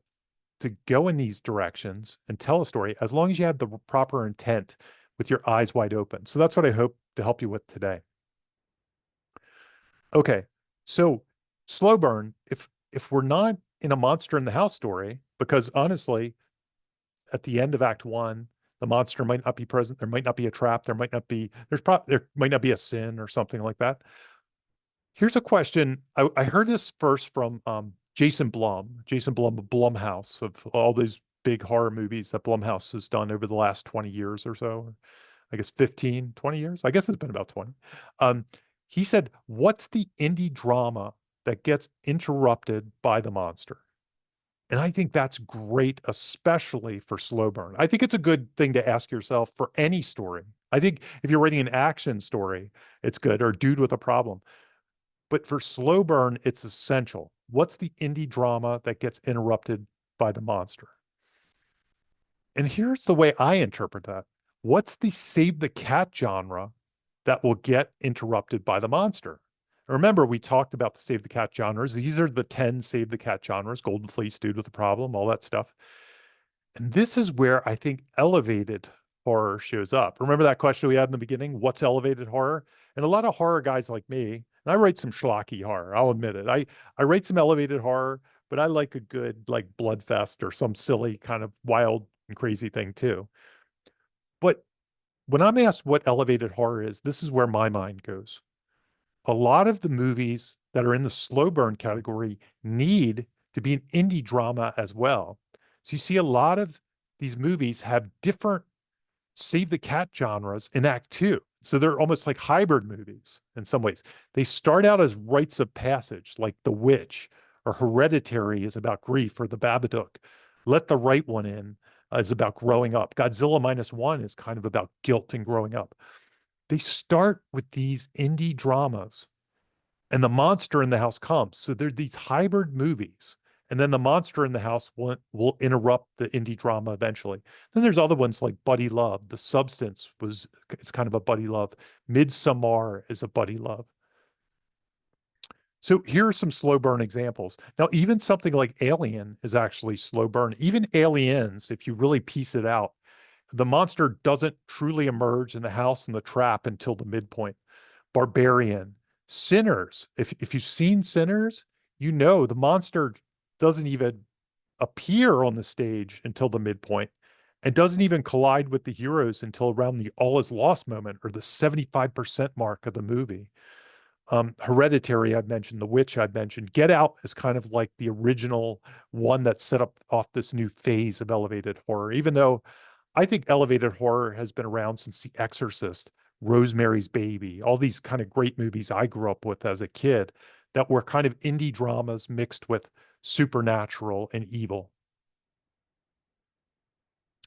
go in these directions and tell a story as long as you have the proper intent with your eyes wide open. So that's what I hope to help you with today. Okay, so slow burn. If we're not in a monster in the house story, because honestly, at the end of Act 1, the monster might not be present. There might not be a trap. There might not be a sin or something like that. Here's a question. I heard this first from Jason Blum of Blumhouse, of all these big horror movies that Blumhouse has done over the last 20 years or so. I guess 15, 20 years. I guess it's been about 20. Um, he said, what's the indie drama that gets interrupted by the monster? And I think that's great, especially for slow burn. I think it's a good thing to ask yourself for any story. I think if you're writing an action story, it's good, or dude with a problem. But for slow burn, it's essential. What's the indie drama that gets interrupted by the monster? And here's the way I interpret that. What's the save the cat genre that will get interrupted by the monster? Remember, we talked about the save the cat genres. These are the 10 save the cat genres: Golden Fleece, Dude with a Problem, all that stuff. And this is where I think elevated horror shows up. Remember that question we had in the beginning? What's elevated horror? And a lot of horror guys like me, And I write some schlocky horror. I'll admit it. I write some elevated horror, but I like a good like Bloodfest or some silly kind of wild and crazy thing too. But when I'm asked what elevated horror is, this is where my mind goes. A lot of the movies that are in the slow burn category need to be an indie drama as well. So you see a lot of these movies have different save the cat genres in Act Two. So they're almost like hybrid movies in some ways. They start out as rites of passage, like The Witch, or Hereditary is about grief, or The Babadook. Let the Right One In is about growing up. Godzilla Minus One is kind of about guilt and growing up. They start with these indie dramas and the monster in the house comes. So they're these hybrid movies. And then the monster in the house will interrupt the indie drama eventually. Then there's other ones like Buddy Love. The Substance it's kind of a buddy love. Midsommar is a buddy love. So here are some slow burn examples. Now, even something like Alien is actually slow burn. Even Aliens, if you really piece it out, the monster doesn't truly emerge in the house and the trap until the midpoint. Barbarian, Sinners. If you've seen Sinners, you know the monster doesn't even appear on the stage until the midpoint and doesn't even collide with the heroes until around the all is lost moment or the 75% mark of the movie. Hereditary, I've mentioned. The Witch, I've mentioned. Get Out is kind of like the original one that set up off this new phase of elevated horror, even though I think elevated horror has been around since The Exorcist, Rosemary's Baby, all these kind of great movies I grew up with as a kid that were kind of indie dramas mixed with supernatural and evil.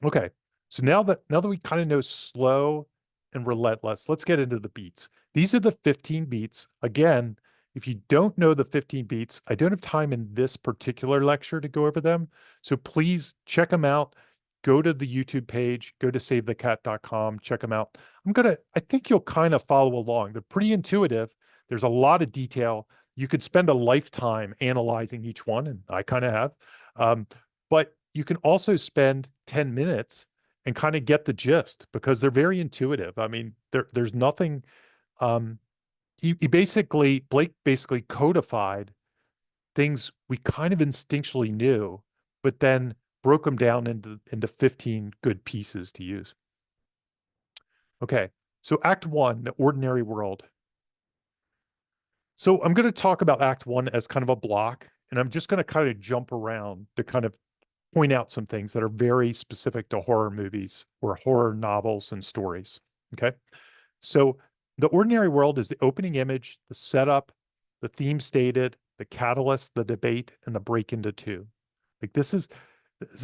Okay. So now that we kind of know slow and relentless, let's get into the beats. These are the 15 beats. Again, if you don't know the 15 beats, I don't have time in this particular lecture to go over them. So please check them out. Go to the YouTube page, go to savethecat.com, check them out. I think you'll kind of follow along. They're pretty intuitive. There's a lot of detail. You could spend a lifetime analyzing each one, and I kind of have. But you can also spend 10 minutes and kind of get the gist because they're very intuitive. I mean, there's nothing. Blake basically codified things we kind of instinctually knew, but then broke them down into 15 good pieces to use. Okay, so Act One, the ordinary world. So I'm going to talk about Act One as kind of a block, and I'm just going to kind of jump around to kind of point out some things that are very specific to horror movies or horror novels and stories. Okay. So the ordinary world is the opening image, the setup, the theme stated, the catalyst, the debate, and the break into two. Like this is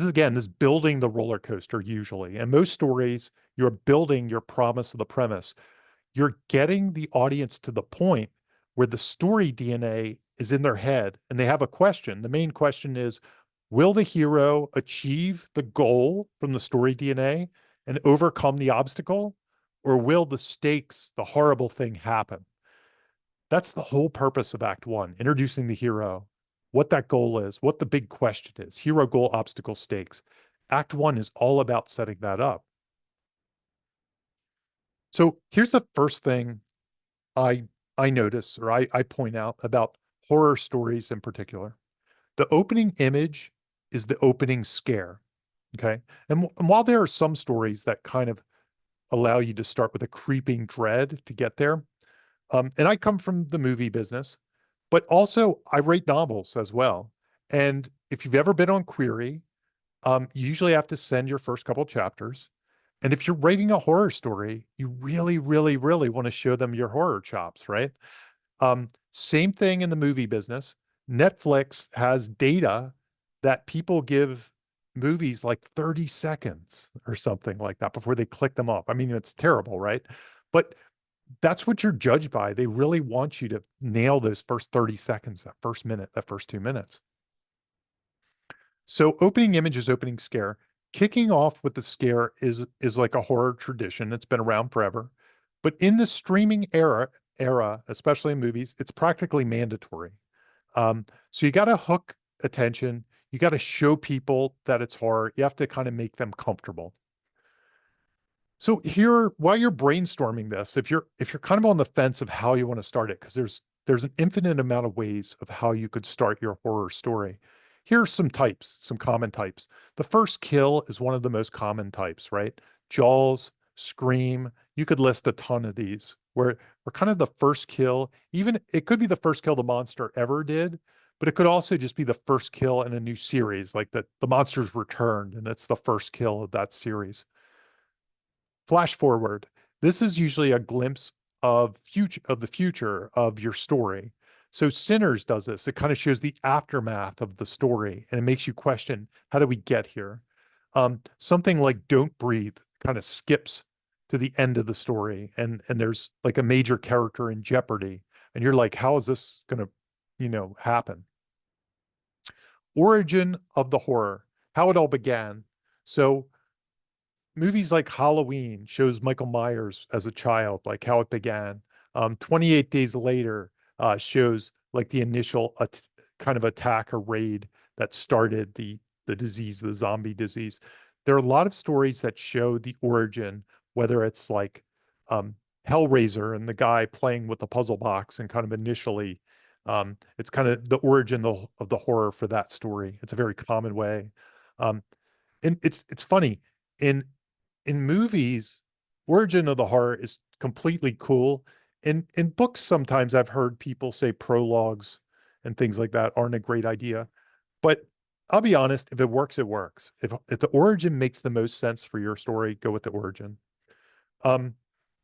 again, this building the roller coaster usually. And most stories, you're building your promise of the premise. You're getting the audience to the point where the story DNA is in their head and they have a question. The main question is, will the hero achieve the goal from the story DNA and overcome the obstacle? Or will the stakes, the horrible thing happen? That's the whole purpose of Act One, introducing the hero, what that goal is, what the big question is, hero, goal, obstacle, stakes. Act One is all about setting that up. So here's the first thing I notice or I point out about horror stories in particular. The opening image is the opening scare. Okay. And while there are some stories that kind of allow you to start with a creeping dread to get there, and I come from the movie business, but also I write novels as well. And if you've ever been on Query, you usually have to send your first couple chapters. And if you're writing a horror story, you really, really, really want to show them your horror chops, right? Same thing in the movie business. Netflix has data that people give movies like 30 seconds or something like that before they click them off. I mean, it's terrible, right? But that's what you're judged by. They really want you to nail those first 30 seconds, that first minute, that first 2 minutes. So opening image is opening scare. Kicking off with the scare is like a horror tradition. It's been around forever. But in the streaming era, especially in movies, it's practically mandatory. So you got to hook attention. You got to show people that it's horror. You have to kind of make them comfortable. So here, while you're brainstorming this, if you're kind of on the fence of how you want to start it, because there's an infinite amount of ways of how you could start your horror story. Here are some types, some common types. The first kill is one of the most common types, right? Jaws, Scream, you could list a ton of these where kind of the first kill, even it could be the first kill the monster ever did, but it could also just be the first kill in a new series, like that the monster's returned and it's the first kill of that series. Flash forward. This is usually a glimpse of the future of your story. So Sinners does this. It kind of shows the aftermath of the story and it makes you question, how do we get here? Something like Don't Breathe kind of skips to the end of the story and there's like a major character in jeopardy and you're like, how is this going to, happen? Origin of the horror, how it all began. So movies like Halloween shows Michael Myers as a child, like how it began. 28 Days Later shows like the initial kind of attack or raid that started the disease, the zombie disease. There are a lot of stories that show the origin, whether it's like Hellraiser and the guy playing with the puzzle box and kind of initially, it's kind of the origin of the horror for that story. It's a very common way. Um, and it's funny in movies, origin of the horror is completely cool. In books, sometimes I've heard people say prologues and things like that aren't a great idea. But I'll be honest, if it works, it works. If the origin makes the most sense for your story, go with the origin. Um,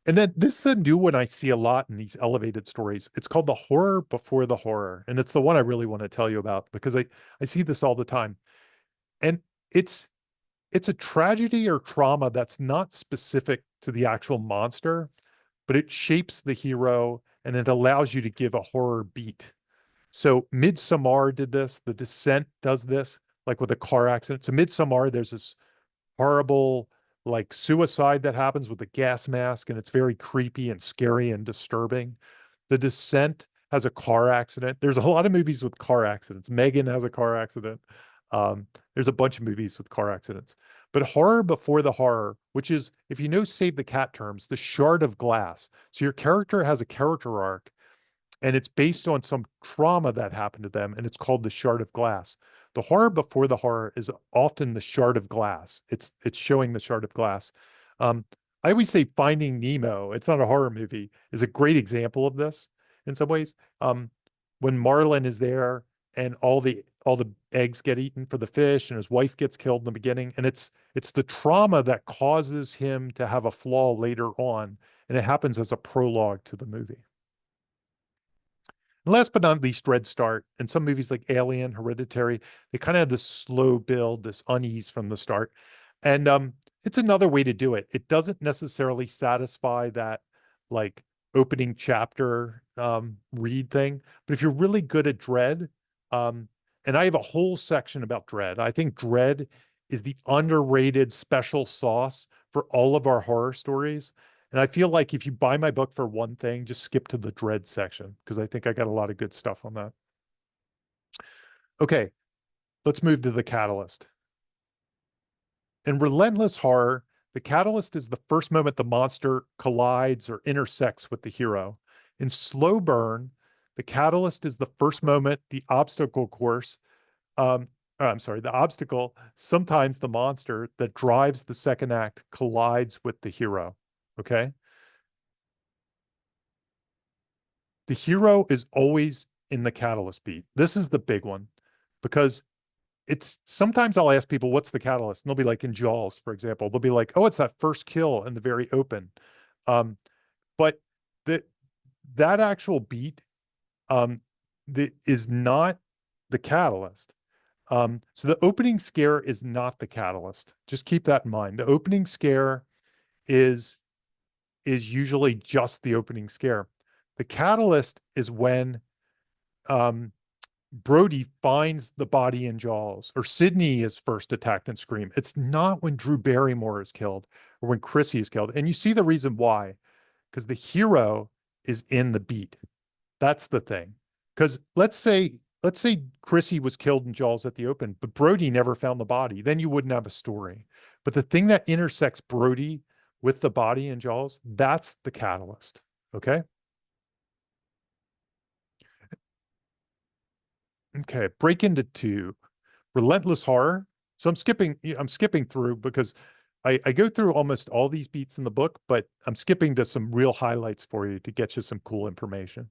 and then this is a new one I see a lot in these elevated stories. It's called the horror before the horror. And it's the one I really want to tell you about because I see this all the time. And it's it's a tragedy or trauma that's not specific to the actual monster, but it shapes the hero and it allows you to give a horror beat. So Midsommar did this, The Descent does this, like with a car accident. So Midsommar, there's this horrible like suicide that happens with a gas mask, and it's very creepy and scary and disturbing. The Descent has a car accident. There's a lot of movies with car accidents. Megan has a car accident. There's a bunch of movies with car accidents. But horror before the horror, which is, if you know Save the Cat terms, the shard of glass. So your character has a character arc and it's based on some trauma that happened to them, and it's called the shard of glass. The horror before the horror is often the shard of glass. It's showing the shard of glass. Um, I always say Finding Nemo, it's not a horror movie, is a great example of this in some ways. When Marlin is there and all the eggs get eaten for the fish and his wife gets killed in the beginning, and it's the trauma that causes him to have a flaw later on, and it happens as a prologue to the movie. And last but not least, Red Start. And some movies like Alien, Hereditary, they kind of have this slow build, this unease from the start. And it's another way to do it. It doesn't necessarily satisfy that like opening chapter read thing. But if you're really good at Dread, um, and I have a whole section about Dread. I think Dread is the underrated special sauce for all of our horror stories. And I feel like if you buy my book for one thing, just skip to the Dread section because I think I got a lot of good stuff on that. Okay, let's move to the catalyst. In Relentless Horror, the catalyst is the first moment the monster collides or intersects with the hero. In Slow Burn, the catalyst is the first moment the obstacle course, I'm sorry, the obstacle, sometimes the monster that drives the second act collides with the hero. Okay. The hero is always in the catalyst beat. This is the big one because it's sometimes I'll ask people, what's the catalyst? And they'll be like in Jaws, for example, they'll be like, oh, it's that first kill in the very open. Um, but that actual beat is not the catalyst. So the opening scare is not the catalyst. Just keep that in mind. The opening scare is usually just the opening scare. The catalyst is when Brody finds the body in Jaws, or Sydney is first attacked in Scream. It's not when Drew Barrymore is killed or when Chrissy is killed. And you see the reason why, because the hero is in the beat. That's the thing. Because let's say Chrissy was killed in Jaws at the open, but Brody never found the body. Then you wouldn't have a story. But the thing that intersects Brody with the body in Jaws, that's the catalyst. Okay. Okay, break into two. Relentless horror. So I'm skipping through because I go through almost all these beats in the book, but I'm skipping to some real highlights for you to get you some cool information.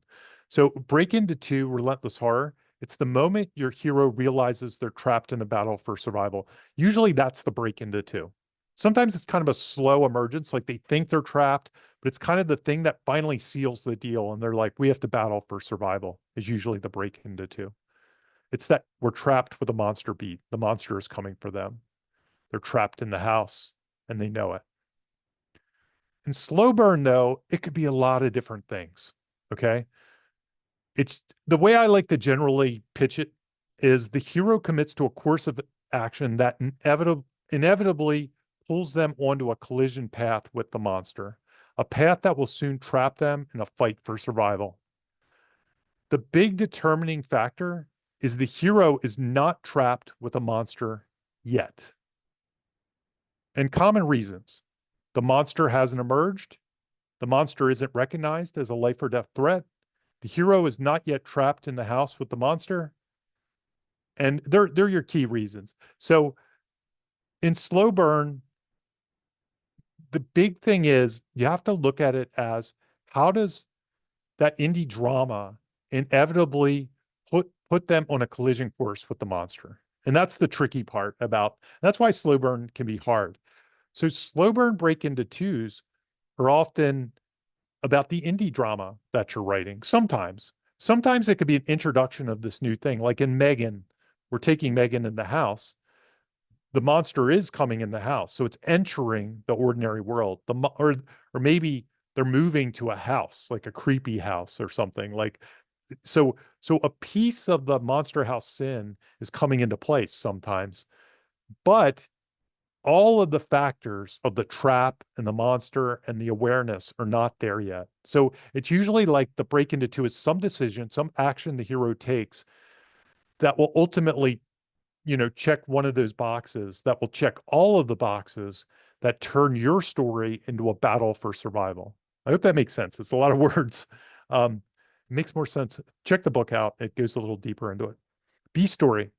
So break into two, relentless horror. It's the moment your hero realizes they're trapped in a battle for survival. Usually that's the break into two. Sometimes it's kind of a slow emergence, like they think they're trapped, but it's kind of the thing that finally seals the deal. And they're like, we have to battle for survival, is usually the break into two. It's that we're trapped with a monster beat. The monster is coming for them. They're trapped in the house and they know it. In slow burn, though, it could be a lot of different things. Okay. It's the way I like to generally pitch it is the hero commits to a course of action that inevitably pulls them onto a collision path with the monster, a path that will soon trap them in a fight for survival. The big determining factor is the hero is not trapped with a monster yet. And common reasons. The monster hasn't emerged. The monster isn't recognized as a life or death threat. The hero is not yet trapped in the house with the monster. And they're your key reasons. So in slow burn, the big thing is you have to look at it as how does that indie drama inevitably put them on a collision course with the monster? And that's the tricky part about, that's why slow burn can be hard. So slow burn break into twos are often about the indie drama that you're writing. Sometimes it could be an introduction of this new thing. Like in Megan, we're taking Megan in the house. The monster is coming in the house. So it's entering the ordinary world. Or maybe they're moving to a house, like a creepy house or something. Like so a piece of the monster house sin is coming into place sometimes. But all of the factors of the trap and the monster and the awareness are not there yet. So it's usually like the break into two is some decision, some action the hero takes that will ultimately, check one of those boxes, that will check all of the boxes that turn your story into a battle for survival. I hope that makes sense. It's a lot of words. It makes more sense. Check the book out. It goes a little deeper into it. B story.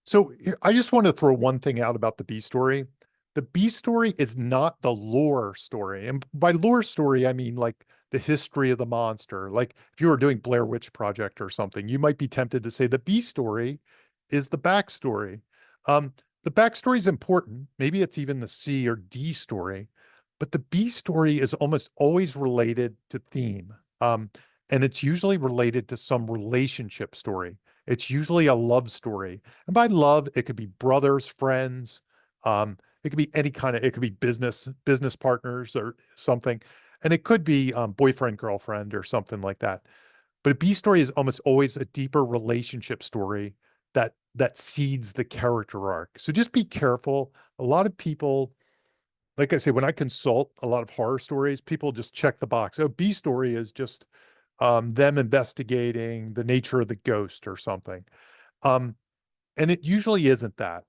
So I just want to throw one thing out about the B story. The B story is not the lore story. And by lore story, I mean like the history of the monster. Like if you were doing Blair Witch Project or something, you might be tempted to say the B story is the backstory. Um, the backstory is important. Maybe it's even the C or D story, but the B story is almost always related to theme. And it's usually related to some relationship story. It's usually a love story. And by love, it could be brothers, friends. It could be any kind of, it could be business partners or something. And it could be boyfriend, girlfriend or something like that. But a B story is almost always a deeper relationship story that seeds the character arc. So just be careful. A lot of people, like I say, when I consult a lot of horror stories, people just check the box. Oh, B story is just them investigating the nature of the ghost or something. Um, and it usually isn't that,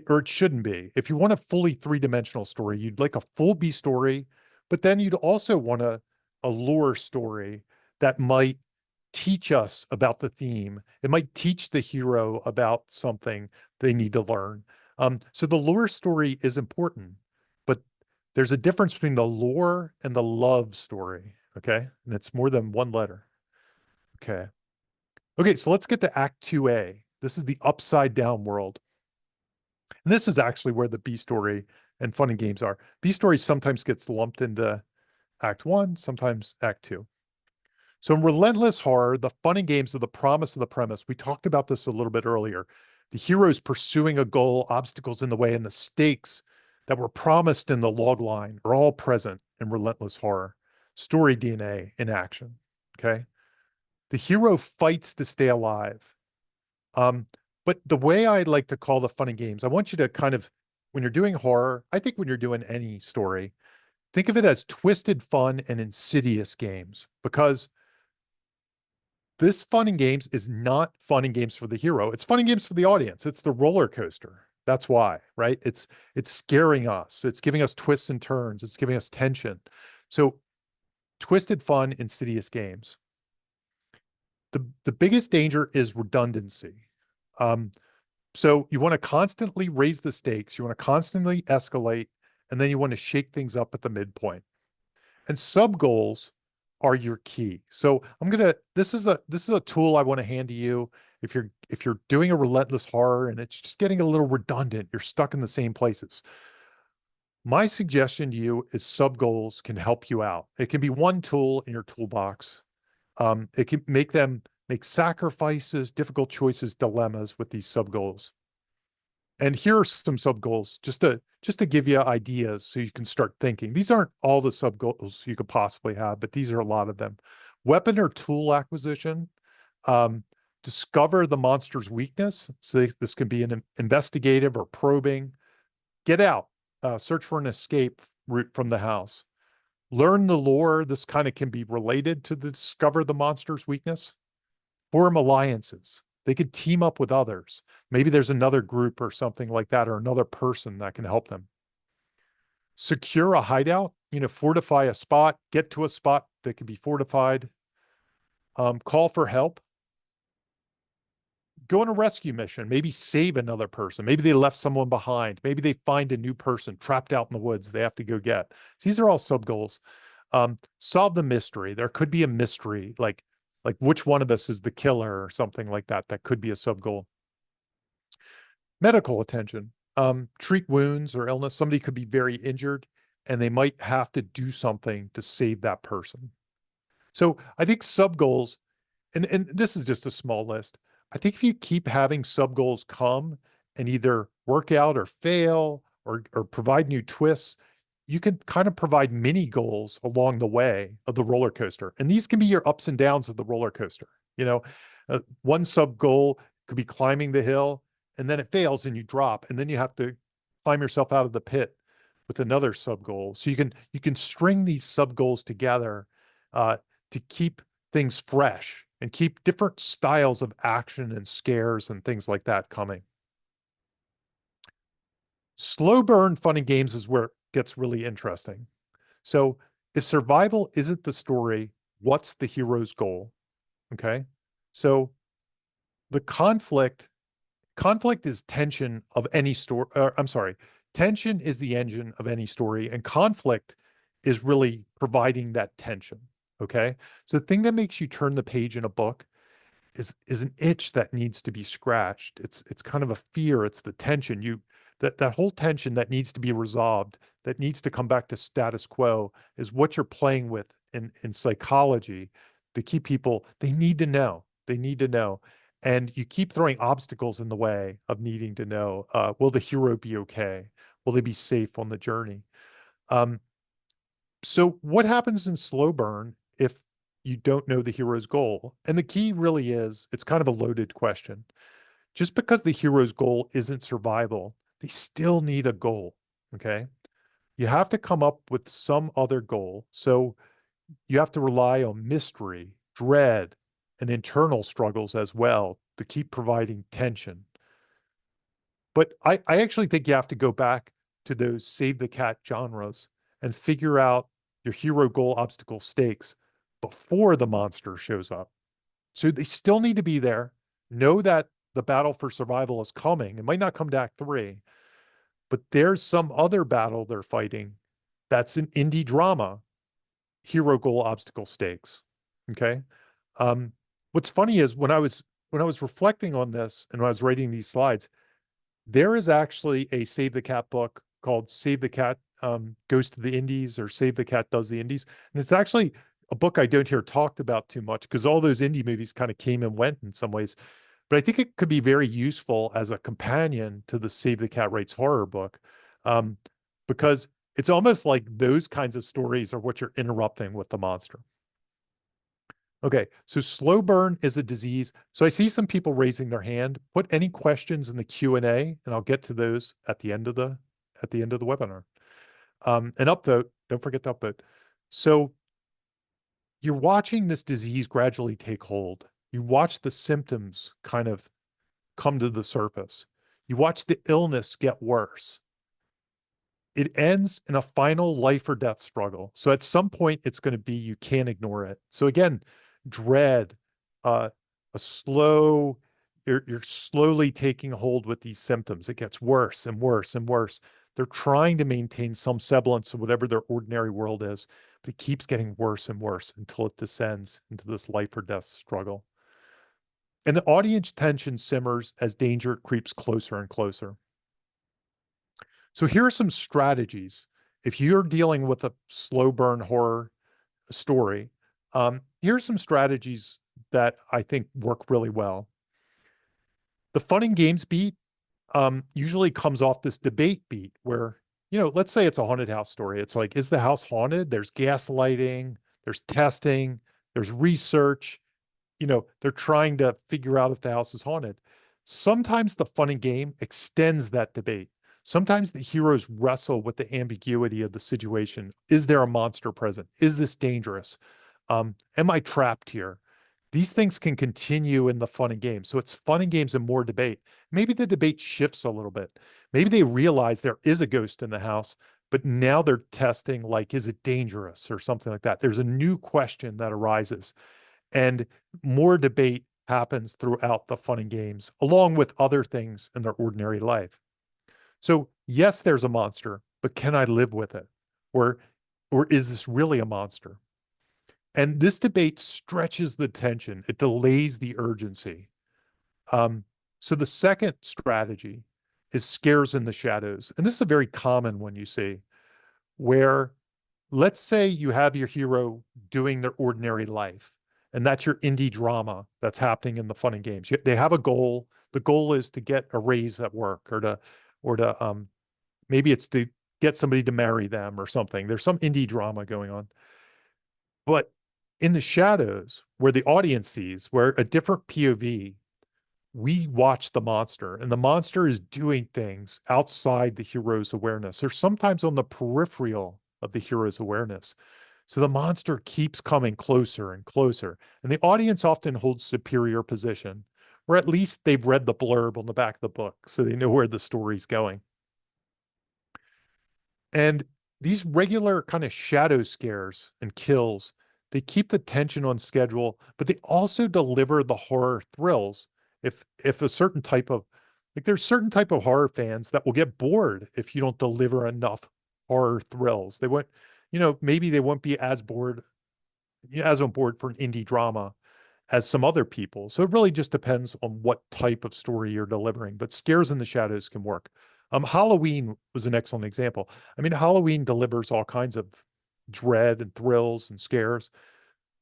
or it shouldn't be. If you want a fully three-dimensional story, you'd like a full B story, but then you'd also want a lore story that might teach us about the theme. It might teach the hero about something they need to learn. So the lore story is important, but there's a difference between the lore and the love story. Okay. And it's more than one letter. Okay. Okay. So let's get to Act 2A. This is the upside down world. And this is actually where the B story and fun and games are. B story sometimes gets lumped into Act 1, sometimes Act 2. So in Relentless Horror, the fun and games are the promise of the premise. We talked about this a little bit earlier. The hero is pursuing a goal, obstacles in the way, and the stakes that were promised in the log line are all present in Relentless Horror. Story DNA in action. Okay. The hero fights to stay alive. But the way I like to call the fun and games, I want you to kind of, when you're doing horror, I think when you're doing any story, think of it as twisted fun and insidious games, because this fun and games is not fun and games for the hero. It's fun and games for the audience. It's the roller coaster. That's why, right? It's scaring us. It's giving us twists and turns. It's giving us tension. So twisted fun, insidious games. The biggest danger is redundancy. Um, so you want to constantly raise the stakes, you want to constantly escalate, and then you want to shake things up at the midpoint. And sub goals are your key. So this is a tool I want to hand to you. If you're doing a relentless horror and it's just getting a little redundant, you're stuck in the same places. My suggestion to you is sub goals can help you out. It can be one tool in your toolbox. It can make sacrifices, difficult choices, dilemmas with these sub goals. And here are some sub goals just to give you ideas so you can start thinking. These aren't all the sub goals you could possibly have, but these are a lot of them. Weapon or tool acquisition. Um, discover the monster's weakness. So this can be an investigative or probing. Get out. Search for an escape route from the house. Learn the lore. This kind of can be related to discover the monster's weakness. Form alliances. They could team up with others. Maybe there's another group or something like that, or another person that can help them. Secure a hideout, fortify a spot, get to a spot that can be fortified. Call for help. Go on a rescue mission, maybe save another person. Maybe they left someone behind. Maybe they find a new person trapped out in the woods they have to go get. So these are all sub goals. Solve the mystery. There could be a mystery, like which one of us is the killer or something like that. That could be a sub goal. Medical attention. Treat wounds or illness. Somebody could be very injured and they might have to do something to save that person. So I think sub goals, and this is just a small list. I think if you keep having sub goals come and either work out or fail or provide new twists, you can kind of provide mini goals along the way of the roller coaster. And these can be your ups and downs of the roller coaster. One sub goal could be climbing the hill and then it fails and you drop, and then you have to climb yourself out of the pit with another sub goal. So you can string these sub goals together to keep things fresh and keep different styles of action and scares and things like that coming. Slow burn fun and games is where it gets really interesting. So if survival isn't the story, what's the hero's goal? Okay. So the conflict is tension of any story. I'm sorry. Tension is the engine of any story, and conflict is really providing that tension. Okay. So the thing that makes you turn the page in a book is an itch that needs to be scratched. It's kind of a fear. It's the tension. That whole tension that needs to be resolved, that needs to come back to status quo, is what you're playing with in psychology to keep people, they need to know. They need to know. And you keep throwing obstacles in the way of needing to know, will the hero be okay? Will they be safe on the journey? So what happens in slow burn if you don't know the hero's goal? And the key really is, it's kind of a loaded question. Just because the hero's goal isn't survival, they still need a goal, okay? You have to come up with some other goal. So you have to rely on mystery, dread, and internal struggles as well to keep providing tension. But I actually think you have to go back to those save the cat genres and figure out your hero goal obstacle stakes before the monster shows up. So they still need to be there. Know that the battle for survival is coming. It might not come to Act 3, but there's some other battle they're fighting that's an indie drama, hero goal obstacle stakes. Okay. What's funny is when I was reflecting on this and when I was writing these slides, there is actually a Save the Cat book called Save the Cat Goes to the Indies, or Save the Cat Does the Indies. And it's actually a book I don't hear talked about too much because all those indie movies kind of came and went in some ways. But I think it could be very useful as a companion to the Save the Cat Writes Horror book, because it's almost like those kinds of stories are what you're interrupting with the monster. Okay, so slow burn is a disease. So I see some people raising their hand. Put any questions in the Q&A, and I'll get to those at the end of the webinar. And upvote. Don't forget to upvote. So you're watching this disease gradually take hold. You watch the symptoms kind of come to the surface. You watch the illness get worse. It ends in a final life or death struggle. So at some point, it's going to be, you can't ignore it. So again, dread, a slow, you're slowly taking hold with these symptoms. It gets worse and worse and worse. They're trying to maintain some semblance of whatever their ordinary world is, but it keeps getting worse and worse until it descends into this life or death struggle. And the audience tension simmers as danger creeps closer and closer. So here are some strategies. If you're dealing with a slow burn horror story, here's some strategies that I think work really well. The fun and games beat usually comes off this debate beat where, let's say it's a haunted house story. It's like, is the house haunted? There's gaslighting, there's testing, there's research. They're trying to figure out if the house is haunted. Sometimes the fun and game extends that debate. Sometimes the heroes wrestle with the ambiguity of the situation. Is there a monster present? Is this dangerous? Am I trapped here? These things can continue in the fun and games. So it's fun and games and more debate. Maybe the debate shifts a little bit. Maybe they realize there is a ghost in the house, but now they're testing, like, is it dangerous or something like that? There's a new question that arises. And more debate happens throughout the fun and games, along with other things in their ordinary life. So yes, there's a monster, but can I live with it? Or is this really a monster? And this debate stretches the tension. It delays the urgency. So the second strategy is scares in the shadows. And this is a very common one you see, where let's say you have your hero doing their ordinary life, and that's your indie drama that's happening in the fun and games. They have a goal. The goal is to get a raise at work, or to maybe it's to get somebody to marry them or something. There's some indie drama going on. But in the shadows, where the audience sees, where a different POV, we watch the monster, and the monster is doing things outside the hero's awareness, or sometimes on the peripheral of the hero's awareness. So the monster keeps coming closer and closer, and the audience often holds superior position, or at least they've read the blurb on the back of the book, so they know where the story's going. And these regular kind of shadow scares and kills, they keep the tension on schedule, but they also deliver the horror thrills. If a certain type of, like, there's certain type of horror fans that will get bored if you don't deliver enough horror thrills. They won't, maybe they won't be as bored, as on board for an indie drama as some other people. So it really just depends on what type of story you're delivering, but scares in the shadows can work. Halloween was an excellent example. I mean, Halloween delivers all kinds of dread and thrills and scares,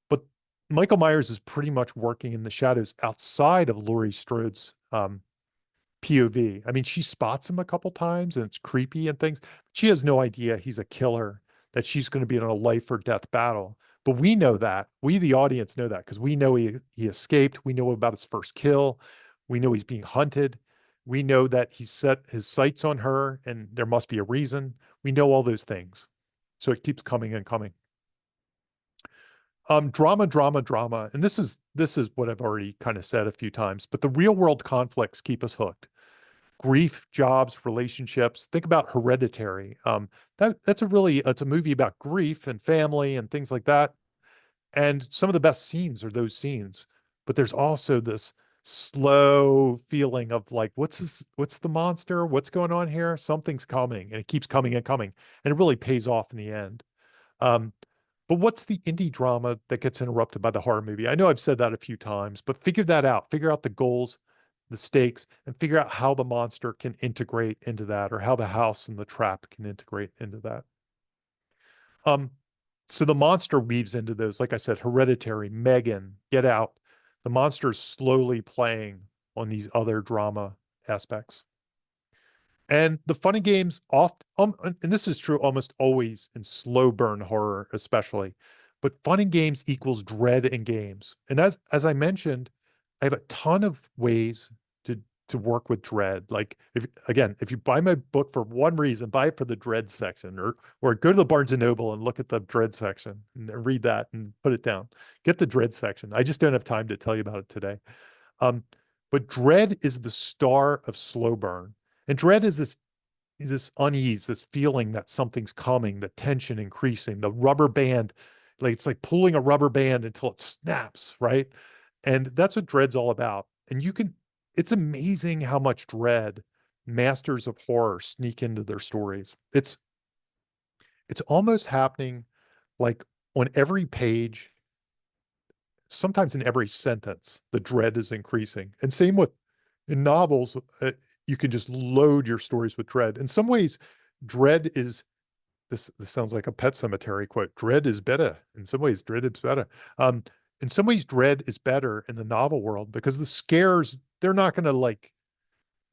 but Michael Myers is pretty much working in the shadows outside of Laurie Strode's POV. I mean, she spots him a couple times and it's creepy and things. She has no idea he's a killer, that she's going to be in a life or death battle. But we know that. We, the audience, know that because we know he escaped. We know about his first kill. We know he's being hunted. We know that he set his sights on her and there must be a reason. We know all those things. So it keeps coming and coming. Drama, drama, drama. And this is what I've already kind of said a few times, but the real world conflicts keep us hooked. Grief, jobs, relationships. Think about Hereditary. It's a movie about grief and family and things like that. And some of the best scenes are those scenes. But there's also this slow feeling of like, what's the monster? What's going on here? Something's coming, and it keeps coming and coming. And it really pays off in the end. But what's the indie drama that gets interrupted by the horror movie? I know I've said that a few times, but figure that out. Figure out the goals, the stakes, and figure out how the monster can integrate into that, or how the house and the trap can integrate into that. So the monster weaves into those, like I said, Hereditary, Megan, Get Out. The monster is slowly playing on these other drama aspects. And the fun and games and this is true almost always in slow burn horror, especially, but fun and games equals dread in games. And as I mentioned, I have a ton of ways to work with dread. Like, if you buy my book for one reason, buy it for the dread section, or go to the Barnes and Noble and look at the dread section and read that and put it down. Get the dread section. I just don't have time to tell you about it today. But dread is the star of slow burn. And dread is this unease, this feeling that something's coming, the tension increasing, the rubber band, like it's like pulling a rubber band until it snaps, right? And that's what Dread's all about. And it's amazing how much Dread masters of horror sneak into their stories. It's almost happening like on every page, sometimes in every sentence, the dread is increasing. And same with in novels, you can just load your stories with dread. In some ways, dread is this sounds like a Pet Cemetery quote. Dread is better. In some ways, dread is better. Um, in some ways, dread is better in the novel world because the scares, they're not going to like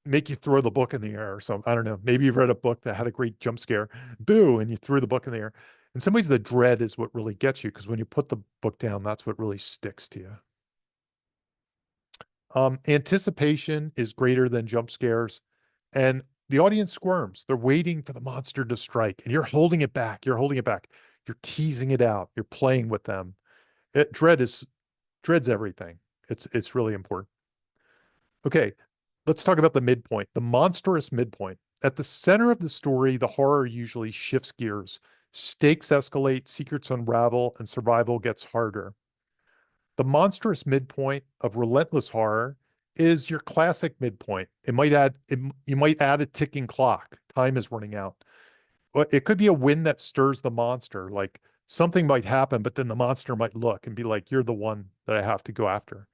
make you throw the book in the air or something. I don't know. Maybe you've read a book that had a great jump scare, boo, and you threw the book in the air. In some ways, the dread is what really gets you because when you put the book down, that's what really sticks to you. Anticipation is greater than jump scares, and the audience squirms. They're waiting for the monster to strike, and you're holding it back. You're holding it back. You're teasing it out. You're playing with them. Dread's everything. It's really important. Okay, let's talk about the midpoint, the monstrous midpoint. At the center of the story, the horror usually shifts gears. Stakes escalate, secrets unravel, and survival gets harder. The monstrous midpoint of Relentless horror is your classic midpoint. You might add a ticking clock. Time is running out. It could be a wind that stirs the monster. Like something might happen, but then the monster might look and be like, "You're the one that I have to go after."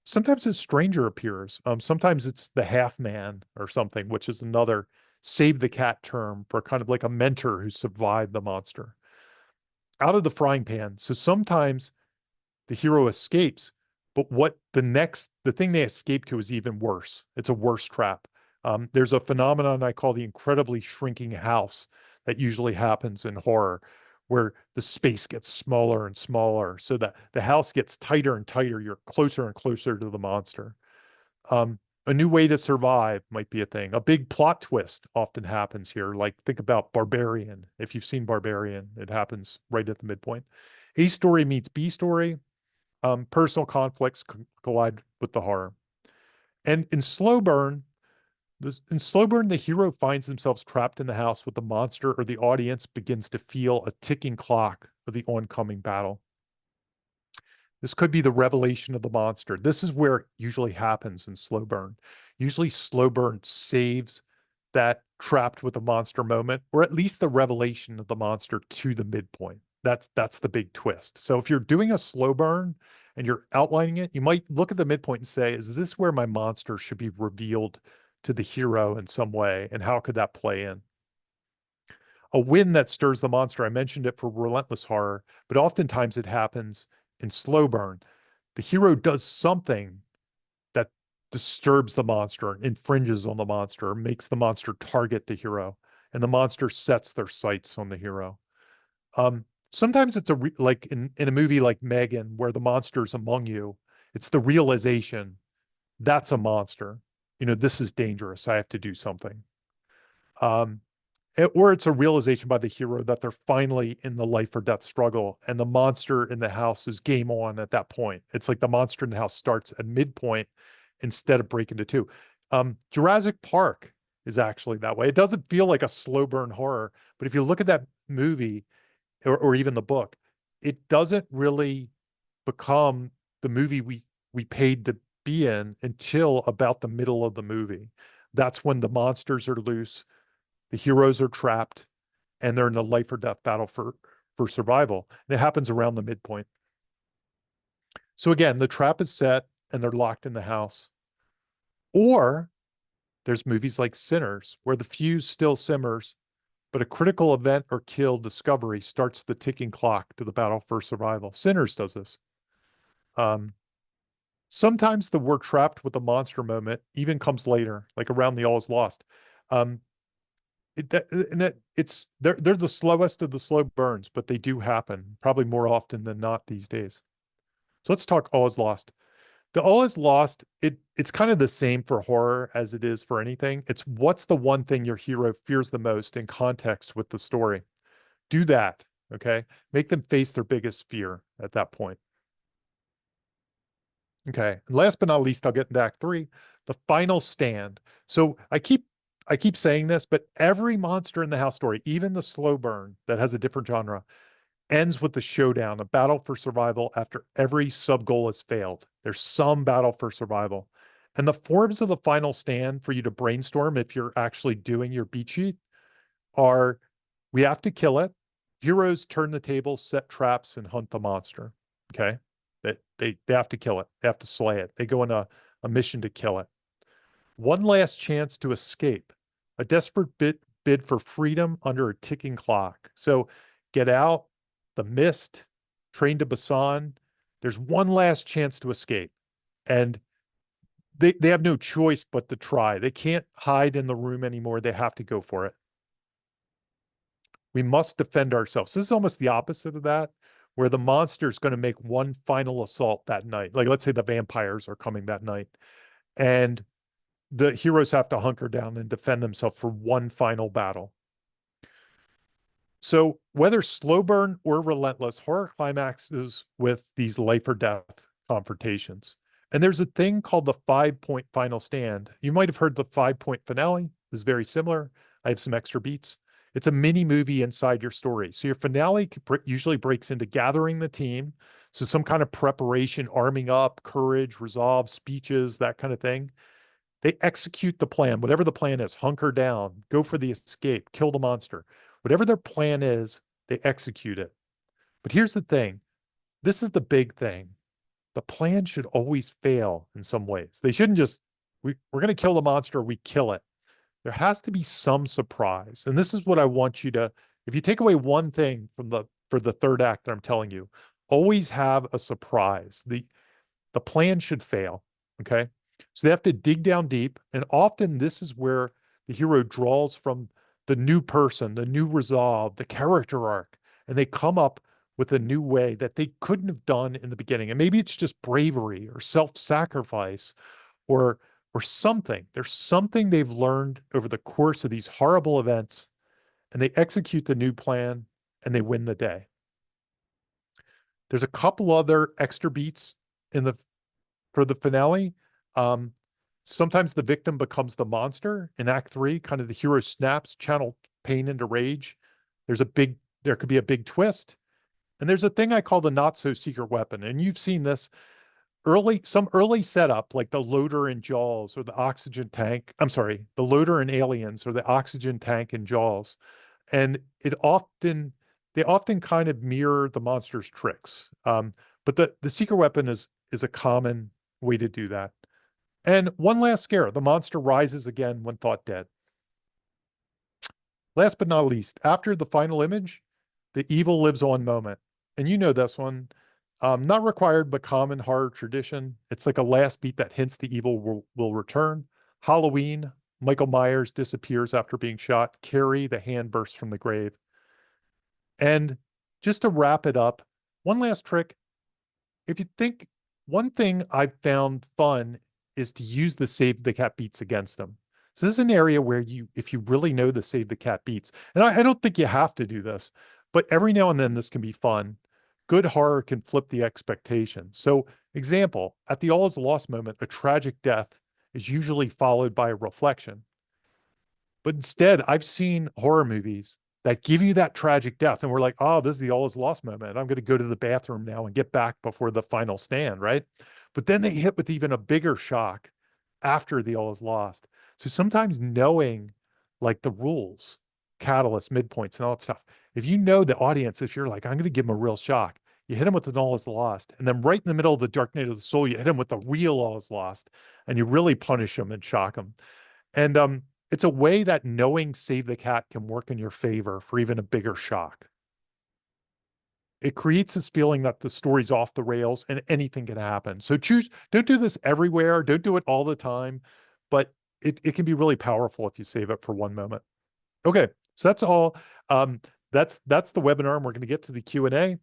Sometimes a stranger appears. Sometimes it's the half man or something, which is another save the cat term for kind of like a mentor who survived the monster. Out of the frying pan. So sometimes the hero escapes, but the thing they escape to is even worse. It's a worse trap. There's a phenomenon I call the incredibly shrinking house that usually happens in horror, where the space gets smaller and smaller, so that the house gets tighter and tighter. You're closer and closer to the monster. A new way to survive might be a thing. A big plot twist often happens here. Like think about Barbarian. If you've seen Barbarian, it happens right at the midpoint. A story meets B story. Personal conflicts collide with the horror. And in slow burn, the hero finds themselves trapped in the house with the monster, or the audience begins to feel a ticking clock of the oncoming battle. This could be the revelation of the monster. This is where it usually happens in slow burn. Usually slow burn saves that trapped with the monster moment, or at least the revelation of the monster to the midpoint. That's the big twist. So if you're doing a slow burn and you're outlining it, you might look at the midpoint and say, is this where my monster should be revealed to the hero in some way? And how could that play in? A wind that stirs the monster. I mentioned it for Relentless horror, but oftentimes it happens in slow burn. The hero does something that disturbs the monster, infringes on the monster, makes the monster target the hero, and the monster sets their sights on the hero. Sometimes it's like in a movie like Megan, where the monster's among you. It's the realization that's a monster. This is dangerous. I have to do something. Um, or it's a realization by the hero that they're finally in the life or death struggle, and the monster in the house is game on at that point. It's like the monster in the house starts at midpoint instead of breaking to two. Jurassic Park is actually that way. It doesn't feel like a slow burn horror, but if you look at that movie or even the book, it doesn't really become the movie we paid to be in until about the middle of the movie. That's when the monsters are loose, the heroes are trapped, and they're in a life or death battle for survival. And it happens around the midpoint. So again, the trap is set and they're locked in the house. Or there's movies like Sinners, where the fuse still simmers, but a critical event or kill discovery starts the ticking clock to the battle for survival. Sinners does this. Sometimes the we're trapped with the monster moment even comes later, like around the all is lost. They're the slowest of the slow burns, but they do happen probably more often than not these days. So let's talk all is lost. The all is lost, it's kind of the same for horror as it is for anything. It's what's the one thing your hero fears the most in context with the story. Do that, okay? Make them face their biggest fear at that point. Okay. And last but not least, I'll get into Act 3, the final stand. So I keep saying this, but every monster in the house story, even the slow burn that has a different genre, ends with the showdown, a battle for survival after every sub goal has failed. There's some battle for survival. And the forms of the final stand for you to brainstorm if you're actually doing your beat sheet are: we have to kill it. Heroes turn the table, set traps, and hunt the monster. Okay. They have to kill it. They have to slay it. They go on a mission to kill it. One last chance to escape. A desperate bid for freedom under a ticking clock. So Get Out, The Mist, Train to Busan. There's one last chance to escape. And they have no choice but to try. They can't hide in the room anymore. They have to go for it. We must defend ourselves. This is almost the opposite of that, where the monster is going to make one final assault that night. Like, let's say the vampires are coming that night, and the heroes have to hunker down and defend themselves for one final battle. So whether slow burn or relentless, horror climaxes with these life or death confrontations. And there's a thing called the 5-point final stand. You might have heard the 5-point finale. This is very similar. I have some extra beats. It's a mini movie inside your story. So your finale usually breaks into gathering the team. So some kind of preparation, arming up, courage, resolve, speeches, that kind of thing. They execute the plan, whatever the plan is: hunker down, go for the escape, kill the monster. Whatever their plan is, they execute it. But here's the thing. This is the big thing. The plan should always fail in some ways. They shouldn't just, we're going to kill the monster, we kill it. There has to be some surprise. And this is what I want you to, if you take away one thing from for the third act that I'm telling you, always have a surprise. The plan should fail. Okay. So they have to dig down deep. And often this is where the hero draws from the new person, the new resolve, the character arc, and they come up with a new way that they couldn't have done in the beginning. And maybe it's just bravery or self-sacrifice or something. There's something they've learned over the course of these horrible events, and they execute the new plan and they win the day. There's a couple other extra beats for the finale. Sometimes the victim becomes the monster in Act 3. Kind of the hero snaps, channel pain into rage. There could be a big twist. And there's a thing I call the not so secret weapon. And you've seen this some early setup, like the loader in Jaws or the oxygen tank. I'm sorry, the loader in Aliens or the oxygen tank in Jaws. And they often kind of mirror the monster's tricks. But the secret weapon is a common way to do that. And one last scare: the monster rises again when thought dead. Last but not least, after the final image, the evil lives on moment. And you know this one. Not required, but common horror tradition. It's like a last beat that hints the evil will return. Halloween, Michael Myers disappears after being shot. Carrie, the hand bursts from the grave. And just to wrap it up, one last trick. If you think, one thing I've found fun is to use the save the cat beats against them. So this is an area where if you really know the save the cat beats, and I don't think you have to do this, but every now and then this can be fun. Good horror can flip the expectations. So example, at the all is lost moment, a tragic death is usually followed by a reflection. But instead, I've seen horror movies that give you that tragic death, and we're like, oh, this is the all is lost moment. I'm going to go to the bathroom now and get back before the final stand, right? But then they hit with even a bigger shock after the all is lost. So sometimes knowing like the rules, catalysts, midpoints, and all that stuff, if you know the audience, if you're like, I'm going to give them a real shock, you hit them with an all is lost. And then right in the middle of the dark night of the soul, you hit them with the real all is lost, and you really punish them and shock them. And it's a way that knowing Save the Cat can work in your favor for even a bigger shock. It creates this feeling that the story's off the rails and anything can happen. So don't do this everywhere. Don't do it all the time, but it can be really powerful if you save it for one moment. Okay, so that's all. That's the webinar, and we're going to get to the Q&A.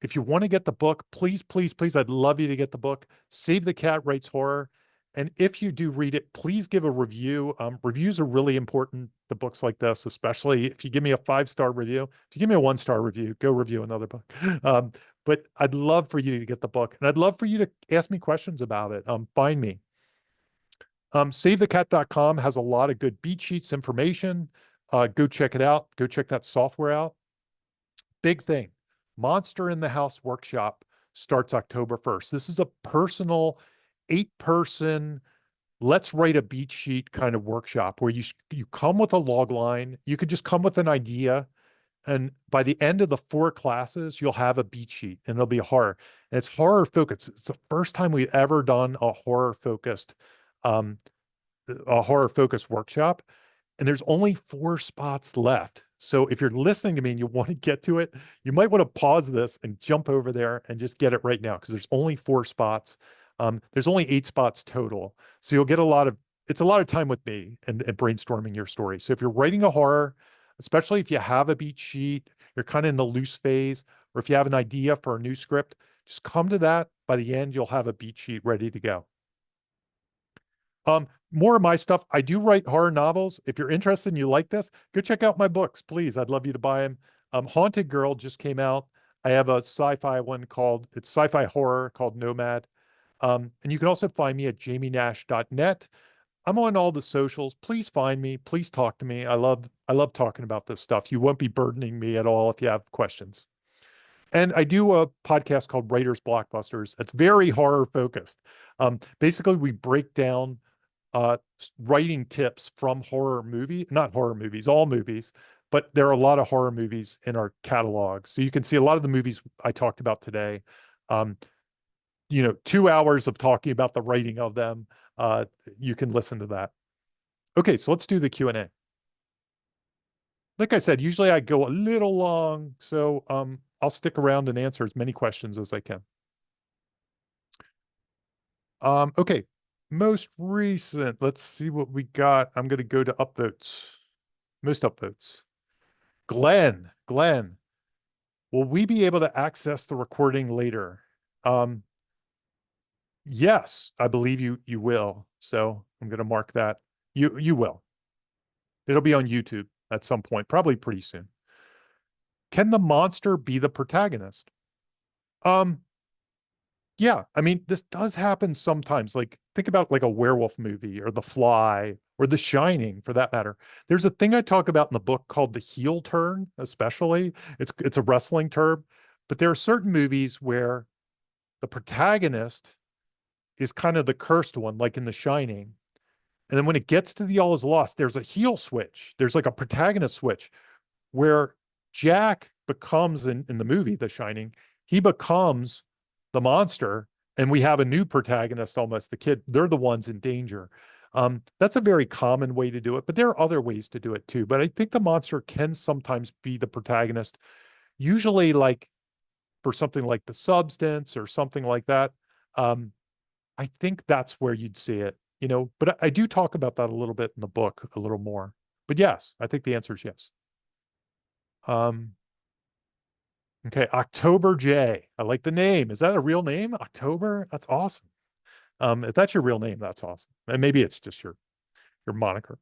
If you want to get the book, please, please, please, I'd love you to get the book. Save the Cat Writes Horror. And if you do read it, please give a review. Reviews are really important to books like this, especially if you give me a 5-star review. If you give me a 1-star review, go review another book. But I'd love for you to get the book, and I'd love for you to ask me questions about it. Find me. SaveTheCat.com has a lot of good beat sheets information. Go check it out. Go check that software out. Big thing. Monster in the House workshop starts October 1st. This is a personal 8-person, let's write a beat sheet kind of workshop where you come with a log line. You could just come with an idea. And by the end of the 4 classes, you'll have a beat sheet and it'll be horror. And it's horror focused. It's the first time we've ever done um, a horror focused workshop. And there's only 4 spots left. So if you're listening to me and you want to get to it, you might want to pause this and jump over there and just get it right now because there's only 4 spots. There's only 8 spots total. So you'll get it's a lot of time with me and brainstorming your story. So if you're writing a horror, especially if you have a beat sheet, you're kind of in the loose phase, or if you have an idea for a new script, just come to that. By the end, you'll have a beat sheet ready to go. More of my stuff. I do write horror novels. If you're interested and you like this, go check out my books, please. I'd love you to buy them. Haunted Girl just came out. I have a sci-fi one it's sci-fi horror called Nomad. And you can also find me at jamienash.net. I'm on all the socials. Please find me. Please talk to me. I love talking about this stuff. You won't be burdening me at all if you have questions. And I do a podcast called Writers Blockbusters. It's very horror focused. Basically, we break down writing tips from not horror movies, all movies, but there are a lot of horror movies in our catalog. So you can see a lot of the movies I talked about today. 2 hours of talking about the writing of them. You can listen to that. Okay, so let's do the Q&A. Like I said, usually I go a little long, so I'll stick around and answer as many questions as I can. Okay, most recent. Let's see what we got. I'm going to go to upvotes. Most upvotes. Glenn, will we be able to access the recording later? Yes, I believe you will. So I'm going to mark that. You will. It'll be on YouTube at some point, probably pretty soon. Can the monster be the protagonist? Yeah, I mean, this does happen sometimes. Like, think about like a werewolf movie or The Fly or The Shining for that matter. There's a thing I talk about in the book called the heel turn, especially. It's a wrestling term, but there are certain movies where the protagonist is kind of the cursed one, like in The Shining. And then when it gets to the all is lost, there's a heel switch. There's like a protagonist switch where Jack becomes in the movie, The Shining, he becomes the monster and we have a new protagonist almost, the kid. They're the ones in danger. That's a very common way to do it, but there are other ways to do it too. But I think the monster can sometimes be the protagonist, usually like for something like The Substance or something like that. I think that's where you'd see it, but I do talk about that a little bit in the book, a little more. But yes, I think the answer is yes. Okay, October J. I like the name. Is that a real name? October? That's awesome. If that's your real name, that's awesome. And maybe it's just your moniker.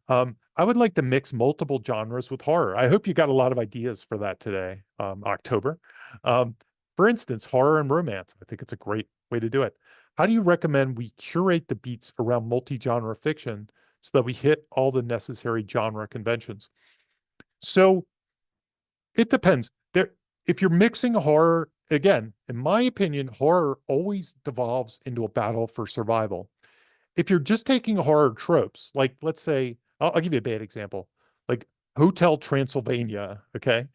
I would like to mix multiple genres with horror. I hope you got a lot of ideas for that today, October. For instance, horror and romance. I think it's a great way to do it. How do you recommend we curate the beats around multi-genre fiction so that we hit all the necessary genre conventions? So it depends. If you're mixing horror, again, in my opinion, horror always devolves into a battle for survival. If you're just taking horror tropes, like let's say, I'll give you a bad example, like Hotel Transylvania, okay?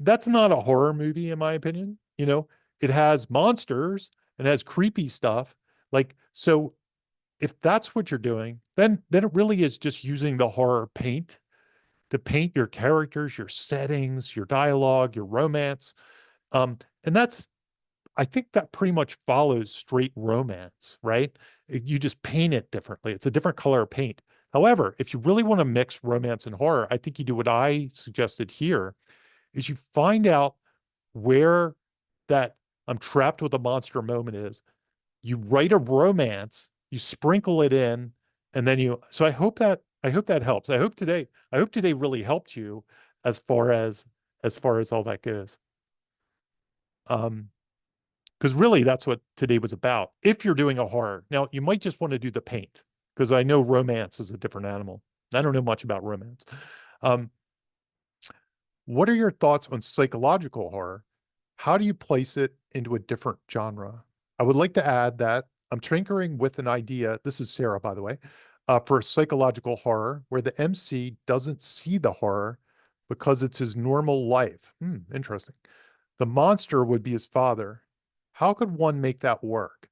That's not a horror movie, in my opinion. It has monsters and has creepy stuff. Like, so if that's what you're doing, then it really is just using the horror paint to paint your characters, your settings, your dialogue, your romance. And I think that pretty much follows straight romance, right? You just paint it differently. It's a different color of paint. However, if you really want to mix romance and horror, I think you do what I suggested here, is you find out where that I'm trapped with a monster moment is. You write a romance, you sprinkle it in, and then so I hope that helps. I hope today really helped you as far as all that goes. Because really that's what today was about. If you're doing a horror. Now, you might just want to do the paint, because I know romance is a different animal. I don't know much about romance. What are your thoughts on psychological horror? How do you place it into a different genre? I would like to add that I'm tinkering with an idea. This is Sarah, by the way, for psychological horror, where the MC doesn't see the horror because it's his normal life. Interesting. The monster would be his father. How could one make that work?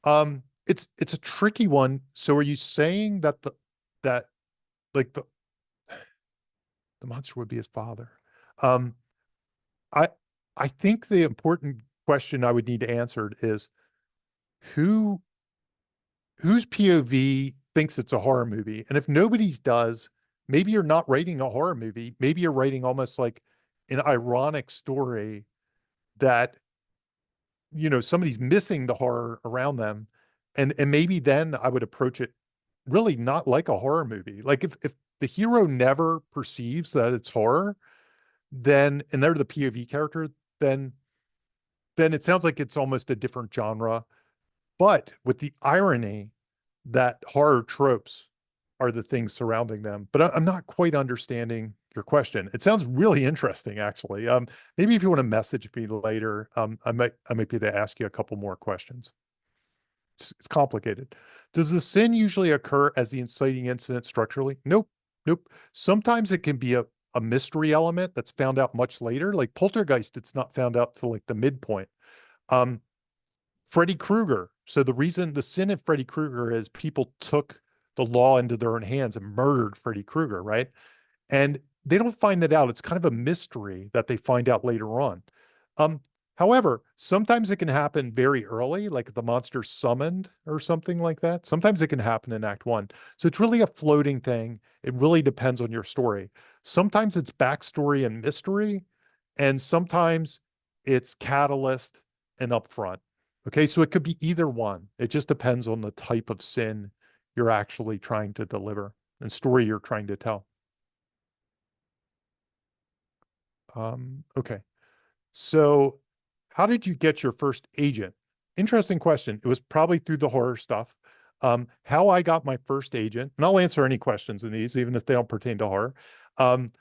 It's a tricky one. So are you saying that that like the monster would be his father? Um, I I think the important question I would need to answer is who whose POV thinks it's a horror movie? And if nobody's does, maybe you're not writing a horror movie. Maybe you're writing almost like an ironic story that, somebody's missing the horror around them. And maybe then I would approach it really not like a horror movie. Like if the hero never perceives that it's horror, then and they're the POV character, then it sounds like it's almost a different genre, but with the irony that horror tropes are the things surrounding them. But I'm not quite understanding your question. It sounds really interesting, actually. Maybe if you want to message me later, I might be able to ask you a couple more questions. It's complicated. Does the sin usually occur as the inciting incident structurally? Nope. Nope. Sometimes it can be a mystery element that's found out much later. Like Poltergeist, it's not found out till like the midpoint. Um, Freddy Krueger. So the sin of Freddy Krueger is people took the law into their own hands and murdered Freddy Krueger, right? And they don't find that out. It's kind of a mystery that they find out later on. Um, However, sometimes it can happen very early, like the monster's summoned or something like that. Sometimes it can happen in Act One. So it's really a floating thing. It really depends on your story. Sometimes it's backstory and mystery, and sometimes it's catalyst and upfront. Okay, so it could be either one. It just depends on the type of sin you're actually trying to deliver and story you're trying to tell. Okay. So, how did you get your first agent? Interesting question. It was probably through the horror stuff. How I got my first agent, and I'll answer any questions in these, even if they don't pertain to horror. Um,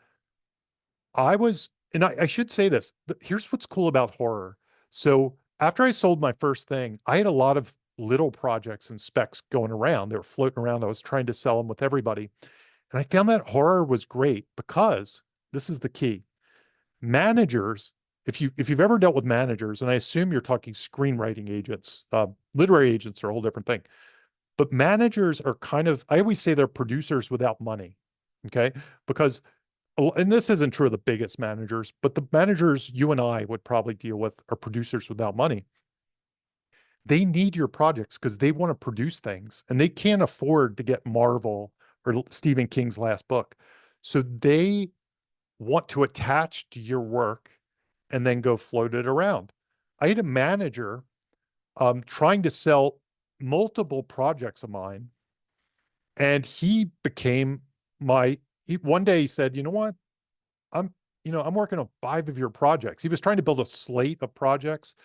and I should say this. Here's what's cool about horror. So, after I sold my first thing, I had a lot of little projects and specs going around. They were floating around. I was trying to sell them with everybody. And I found that horror was great because this is the key managers, if you've ever dealt with managers, and I assume you're talking screenwriting agents, literary agents are a whole different thing. But managers are kind of, I always say they're producers without money. Okay. Because, and this isn't true of the biggest managers, but the managers you and I would probably deal with are producers without money. They need your projects because they want to produce things and they can't afford to get Marvel or Stephen King's last book. So they want to attach to your work and then go float it around. I had a manager trying to sell multiple projects of mine, and he became one day he said, you know what? I'm, I'm working on 5 of your projects. He was trying to build a slate of projects.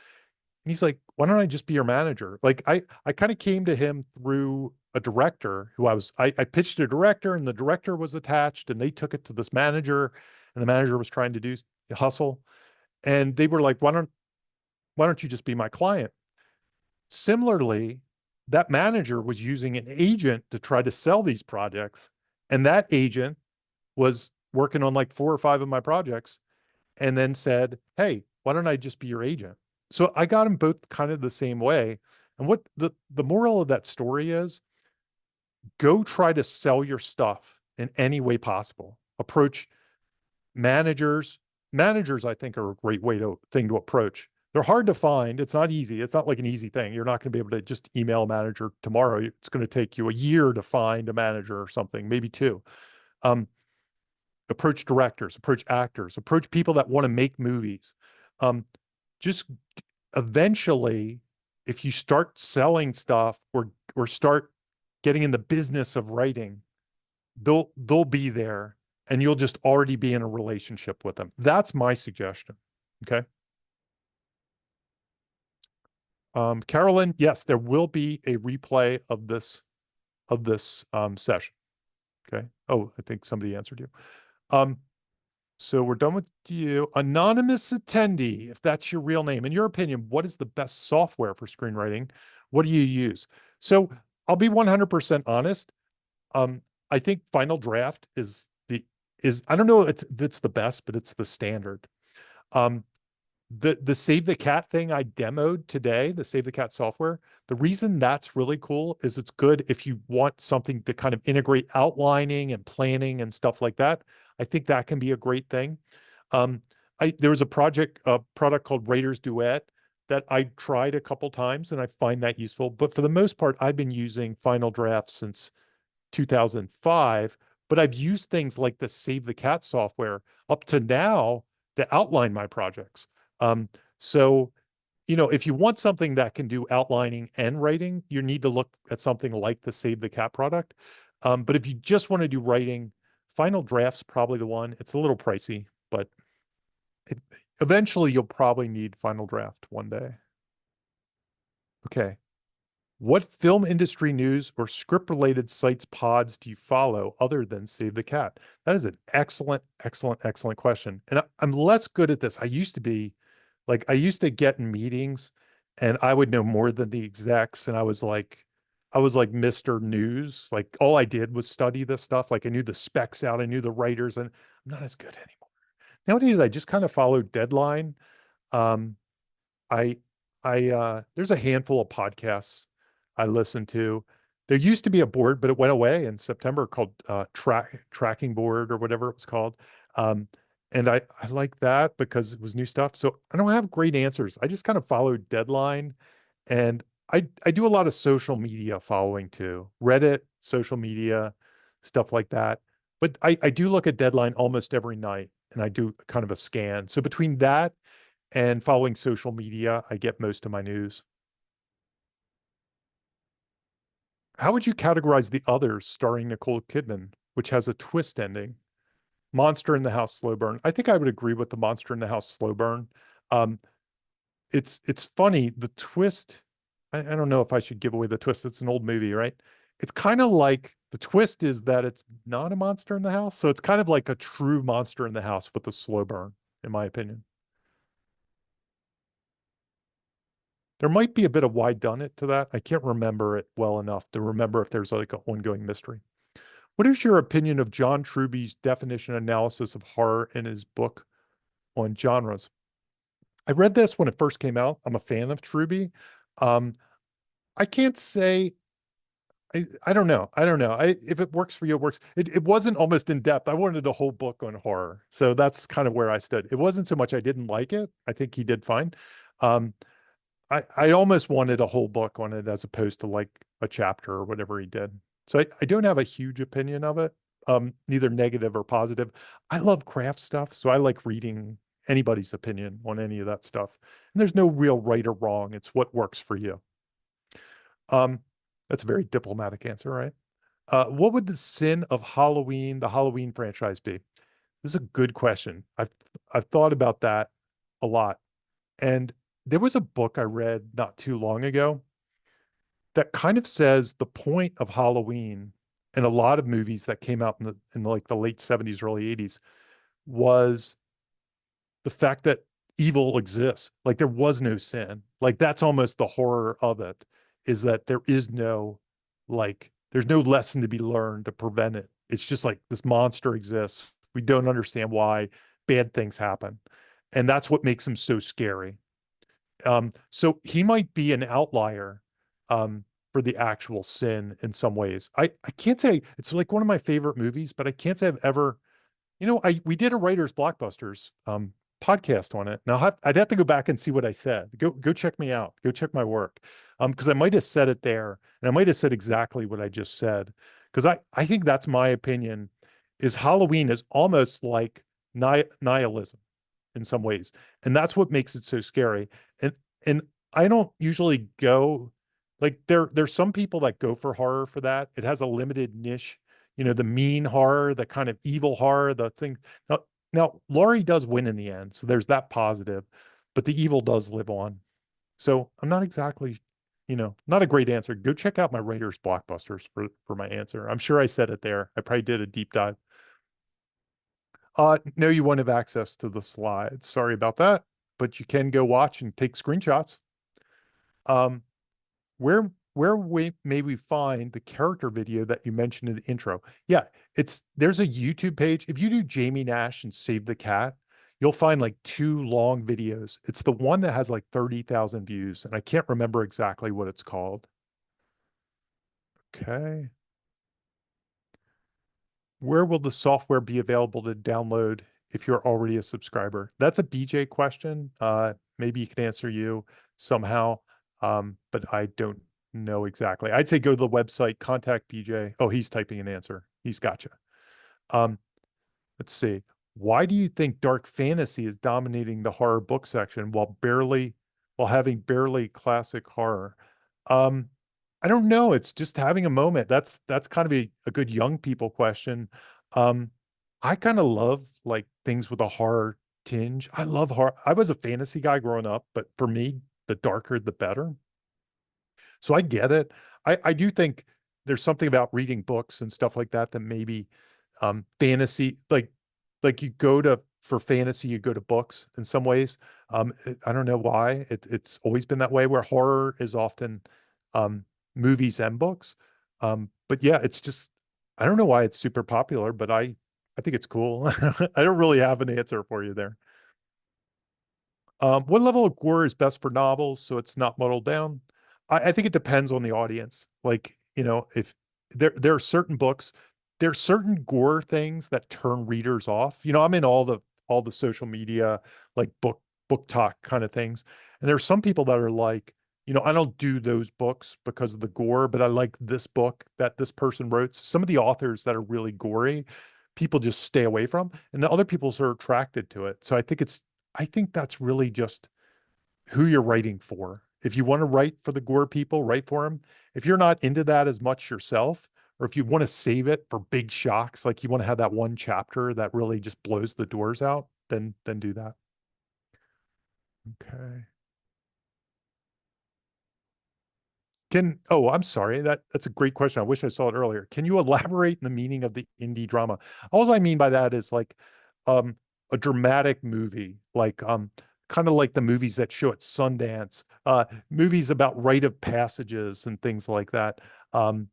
And he's like, why don't I just be your manager? Like I kind of came to him through a director who I pitched a director and the director was attached and they took it to this manager and the manager was trying to do hustle. And they were like, why don't you just be my client? Similarly, that manager was using an agent to try to sell these projects. And that agent was working on like 4 or 5 of my projects and then said, hey, why don't I just be your agent? So I got them both kind of the same way. And what the moral of that story is, go try to sell your stuff in any way possible. Approach managers. Managers, I think, are a great thing to approach. They're hard to find. It's not easy. It's not like an easy thing. You're not going to be able to just email a manager tomorrow. It's going to take you a year to find a manager or something, maybe 2. Approach directors, approach actors, approach people that want to make movies. Just eventually, if you start selling stuff or start getting in the business of writing, they'll be there and you'll just already be in a relationship with them. That's my suggestion. Okay. Carolyn, yes, there will be a replay of this session. Okay. Oh, I think somebody answered you. Um, So we're done with you. Anonymous attendee, if that's your real name. In your opinion, what is the best software for screenwriting? What do you use? So I'll be 100% honest. Um, I think Final Draft is I don't know if it's the best, but it's the standard. Um, the Save the Cat thing I demoed today, the Save the Cat software, the reason that's really cool is it's good if you want something to kind of integrate outlining and planning and stuff like that. I think that can be a great thing. Um, there was a product called Writer's Duet that I tried a couple times and I find that useful. But for the most part, I've been using Final Draft since 2005, but I've used things like the Save the Cat software up to now to outline my projects. Um, so, if you want something that can do outlining and writing, you need to look at something like the Save the Cat product. But if you just want to do writing, Final Draft's probably the one. It's a little pricey, but it, eventually you'll probably need Final Draft one day. Okay. What film industry news or script related sites pods do you follow other than Save the Cat? That is an excellent, excellent, excellent question. And I'm less good at this. I used to get in meetings and I would know more than the execs. And I was like Mr. News. Like all I did was study this stuff. Like I knew the specs out, I knew the writers, and I'm not as good anymore. Nowadays, I just kind of follow deadline. Um, I there's a handful of podcasts I listen to. There used to be a board, but it went away in September called tracking board or whatever it was called. Um, and I like that because it was new stuff. So I don't have great answers. I just kind of followed deadline, and I do a lot of social media following too. Reddit, social media, stuff like that. But I do look at deadline almost every night and I do kind of a scan. So between that and following social media, I get most of my news. How would you categorize The Others starring Nicole Kidman, which has a twist ending? Monster in the House slow burn. I think I would agree with the Monster in the House slow burn. Um, it's funny. The twist, I don't know if I should give away the twist. It's an old movie, right? It's kind of like the twist is that it's not a monster in the house. So it's kind of like a true monster in the house with a slow burn, in my opinion. There might be a bit of why done it to that. I can't remember it well enough to remember if there's like an ongoing mystery. What is your opinion of John Truby's definition analysis of horror in his book on genres? I read this when it first came out. I'm a fan of Truby. Um, I can't say I don't know. I don't know. If it works for you, it works. It wasn't almost in depth. I wanted a whole book on horror. So that's kind of where I stood. It wasn't so much I didn't like it. I think he did fine. Um, I almost wanted a whole book on it as opposed to like a chapter or whatever he did. So I don't have a huge opinion of it, neither negative or positive. I love craft stuff, so I like reading anybody's opinion on any of that stuff. And there's no real right or wrong. It's what works for you. Um, that's a very diplomatic answer, right? What would the sin of Halloween, the Halloween franchise be? This is a good question. I've thought about that a lot. And there was a book I read not too long ago that kind of says the point of Halloween and a lot of movies that came out in like the late 70s, early 80s was the fact that evil exists. Like there was no sin. Like that's almost the horror of it, is that there is no there's no lesson to be learned to prevent it. It's just like this monster exists. We don't understand why bad things happen. And that's what makes him so scary. So he might be an outlier for the actual sin in some ways. I can't say it's like one of my favorite movies, but I can't say I've ever, we did a writer's blockbusters podcast on it. Now I'd have to go back and see what I said. Go check me out. Go check my work. Because I might have said it there and I might have said exactly what I just said. Because I think that's my opinion is Halloween is almost like nihilism in some ways. And that's what makes it so scary. And I don't usually go like there's some people that go for horror for that. It has a limited niche, the mean horror, the kind of evil horror, the thing. Now Laurie does win in the end, so there's that positive, but the evil does live on. So I'm not exactly, not a great answer. Go check out my writer's blockbusters for my answer. I'm sure I said it there. I probably did a deep dive. No, you won't have access to the slides. Sorry about that, but you can go watch and take screenshots. Um, where may we find the character video that you mentioned in the intro? Yeah, there's a YouTube page. If you do Jamie Nash and Save the Cat, you'll find like two long videos. It's the one that has like 30,000 views, and I can't remember exactly what it's called. Okay. Where will the software be available to download if you're already a subscriber? That's a BJ question. Maybe he can answer you somehow, but I don't know exactly. I'd say go to the website, contact BJ. Oh, he's typing an answer. He's gotcha. Um, let's see. Why do you think dark fantasy is dominating the horror book section while having barely classic horror? Um, I don't know. It's just having a moment. That's kind of a good young people question. Um, I kind of love like things with a horror tinge. I love horror. I was a fantasy guy growing up, but for me, the darker the better. So I get it. I do think there's something about reading books and stuff like that that maybe fantasy like you go to for fantasy, you go to books in some ways. I don't know why. It's always been that way where horror is often movies and books. But yeah, it's just I don't know why it's super popular, but I think it's cool. I don't really have an answer for you there. What level of gore is best for novels so it's not muddled down? I think it depends on the audience. Like, if there are certain books, there are certain gore things that turn readers off. I'm in all the social media, like book talk kind of things. And there are some people that are like, I don't do those books because of the gore, but I like this book that this person wrote. Some of the authors that are really gory, people just stay away from, and the other people are attracted to it. So I think that's really just who you're writing for. If you want to write for the gore people, write for them. If you're not into that as much yourself, or if you want to save it for big shocks, like you want to have that one chapter that really just blows the doors out, then do that. Okay. I'm sorry. That's a great question. I wish I saw it earlier. Can you elaborate on the meaning of the indie drama? All I mean by that is like um a dramatic movie, like kind of like the movies that show at Sundance, movies about rite of passages and things like that. Um,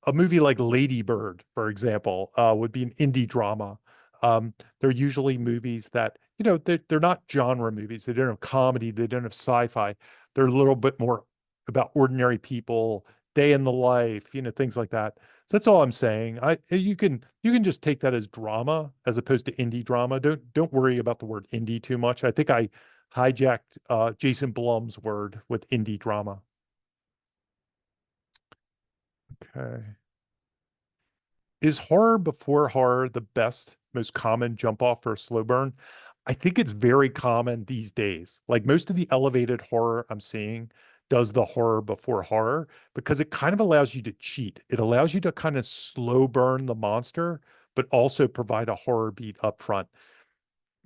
a movie like Lady Bird, for example, would be an indie drama. They're usually movies that, they're not genre movies. They don't have comedy, they don't have sci-fi. They're a little bit more about ordinary people, day in the life, things like that. So that's all I'm saying. You can just take that as drama as opposed to indie drama. Don't worry about the word indie too much. I think I hijacked Jason Blum's word with indie drama. Okay. Is horror before horror the best, most common jump off for a slow burn? I think it's very common these days. Like most of the elevated horror I'm seeing does the horror before horror because it kind of allows you to cheat. It allows you to kind of slow burn the monster, but also provide a horror beat up front.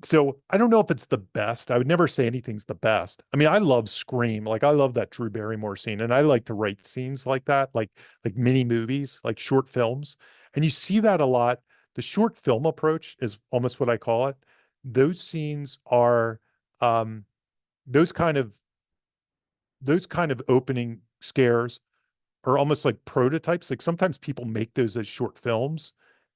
So I don't know if it's the best. I would never say anything's the best. I mean, I love Scream. Like I love that Drew Barrymore scene, and I like to write scenes like that, like mini movies, like short films. And you see that a lot. The short film approach is almost what I call it. Those scenes are um, those kind of those kind of opening scares are almost like prototypes. Like sometimes people make those as short films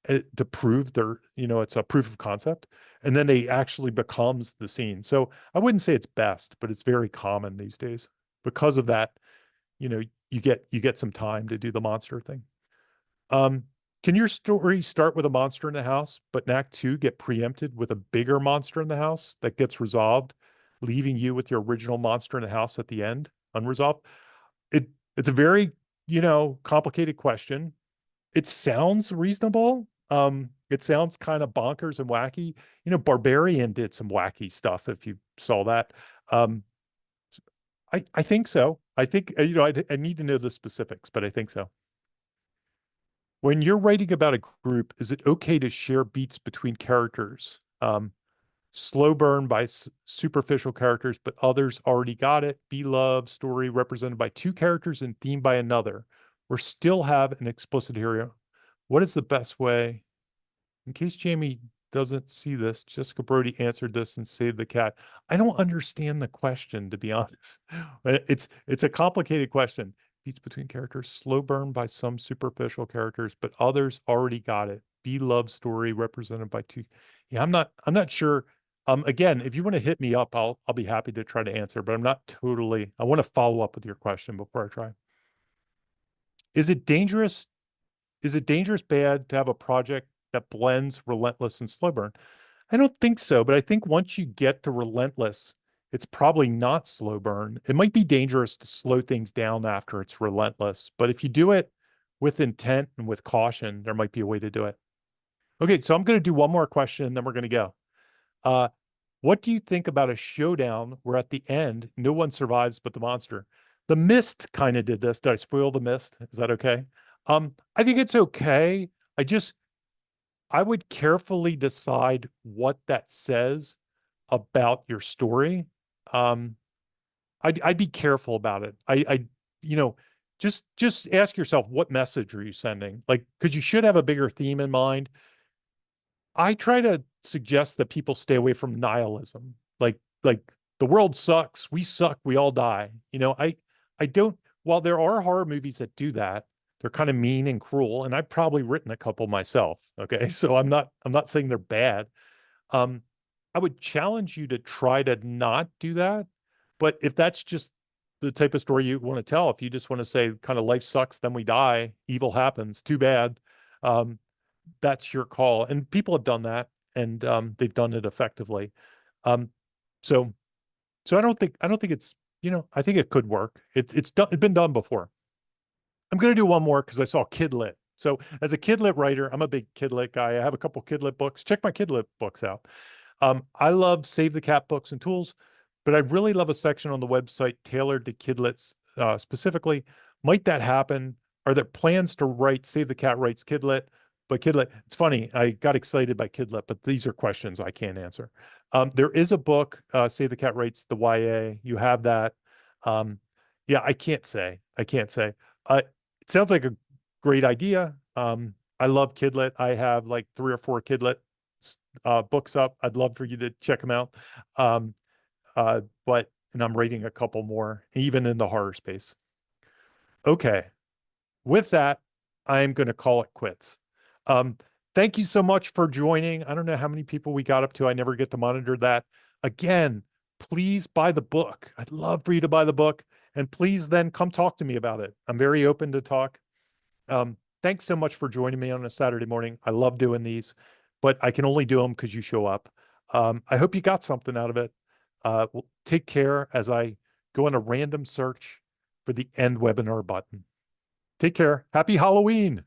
to prove it's a proof of concept, and then they actually becomes the scene. So I wouldn't say it's best, but it's very common these days. Because of that, you know, you get some time to do the monster thing. Um, can your story start with a monster in the house, but in Act Two get preempted with a bigger monster in the house that gets resolved, leaving you with your original monster in the house at the end unresolved? It's a very, complicated question. It sounds reasonable. It sounds kind of bonkers and wacky. Barbarian did some wacky stuff if you saw that. Um, I think so. I think, I need to know the specifics, but I think so. When you're writing about a group, is it okay to share beats between characters? Slow burn by superficial characters, but others already got it. Be love story represented by two characters and themed by another, or still have an explicit hero. What is the best way? In case Jamie doesn't see this. Jessica Brody answered this and saved the cat. I don't understand the question, to be honest. It's a complicated question. Beats between characters, slow burn by some superficial characters, but others already got it. B love story represented by two. Yeah, I'm not sure. Again, if you want to hit me up, I'll be happy to try to answer, but I'm not totally. I want to follow up with your question before I try. Is it dangerous? Is it dangerous bad to have a project that blends Relentless and slow burn? I don't think so, but I think once you get to Relentless, it's probably not slow burn. It might be dangerous to slow things down after it's Relentless, but if you do it with intent and with caution, there might be a way to do it. Okay, so I'm going to do one more question and then we're going to go. Uh, what do you think about a showdown where at the end, no one survives but the monster? The Mist kind of did this. Did I spoil The Mist? Is that okay? I think it's okay. I would carefully decide what that says about your story. Um, I'd be careful about it. You know, just ask yourself, what message are you sending? Like, because you should have a bigger theme in mind. I try to suggest that people stay away from nihilism. Like the world sucks, we suck, we all die. I don't, while there are horror movies that do that, they're kind of mean and cruel, and I've probably written a couple myself. Okay. So I'm not saying they're bad. Um, I would challenge you to try to not do that. But if that's just the type of story you want to tell, if you just want to say kind of life sucks, then we die, evil happens, too bad. Um, that's your call. And people have done that, and they've done it effectively. Um, so I don't think it's, I think it could work. It's been done before. I'm going to do one more because I saw Kidlit. So as a Kidlit writer, I'm a big Kidlit guy. I have a couple Kidlit books. Check my Kidlit books out. I love Save the Cat books and tools, but I really love a section on the website tailored to Kidlits specifically. Might that happen? Are there plans to write Save the Cat writes Kidlit? But Kidlit, it's funny, I got excited by Kidlit, but these are questions I can't answer. There is a book, Save the Cat writes the YA. You have that. Yeah, I can't say. I can't say. It sounds like a great idea. I love Kidlit. I have like 3 or 4 Kidlit books up. I'd love for you to check them out. Um, and I'm writing a couple more, even in the horror space. Okay. With that, I'm going to call it quits. Um, thank you so much for joining. I don't know how many people we got up to. I never get to monitor that. Again, please buy the book. I'd love for you to buy the book, and please then come talk to me about it. I'm very open to talk. Thanks so much for joining me on a Saturday morning. I love doing these, but I can only do them because you show up. I hope you got something out of it. Well, take care as I go on a random search for the end webinar button. Take care. Happy Halloween.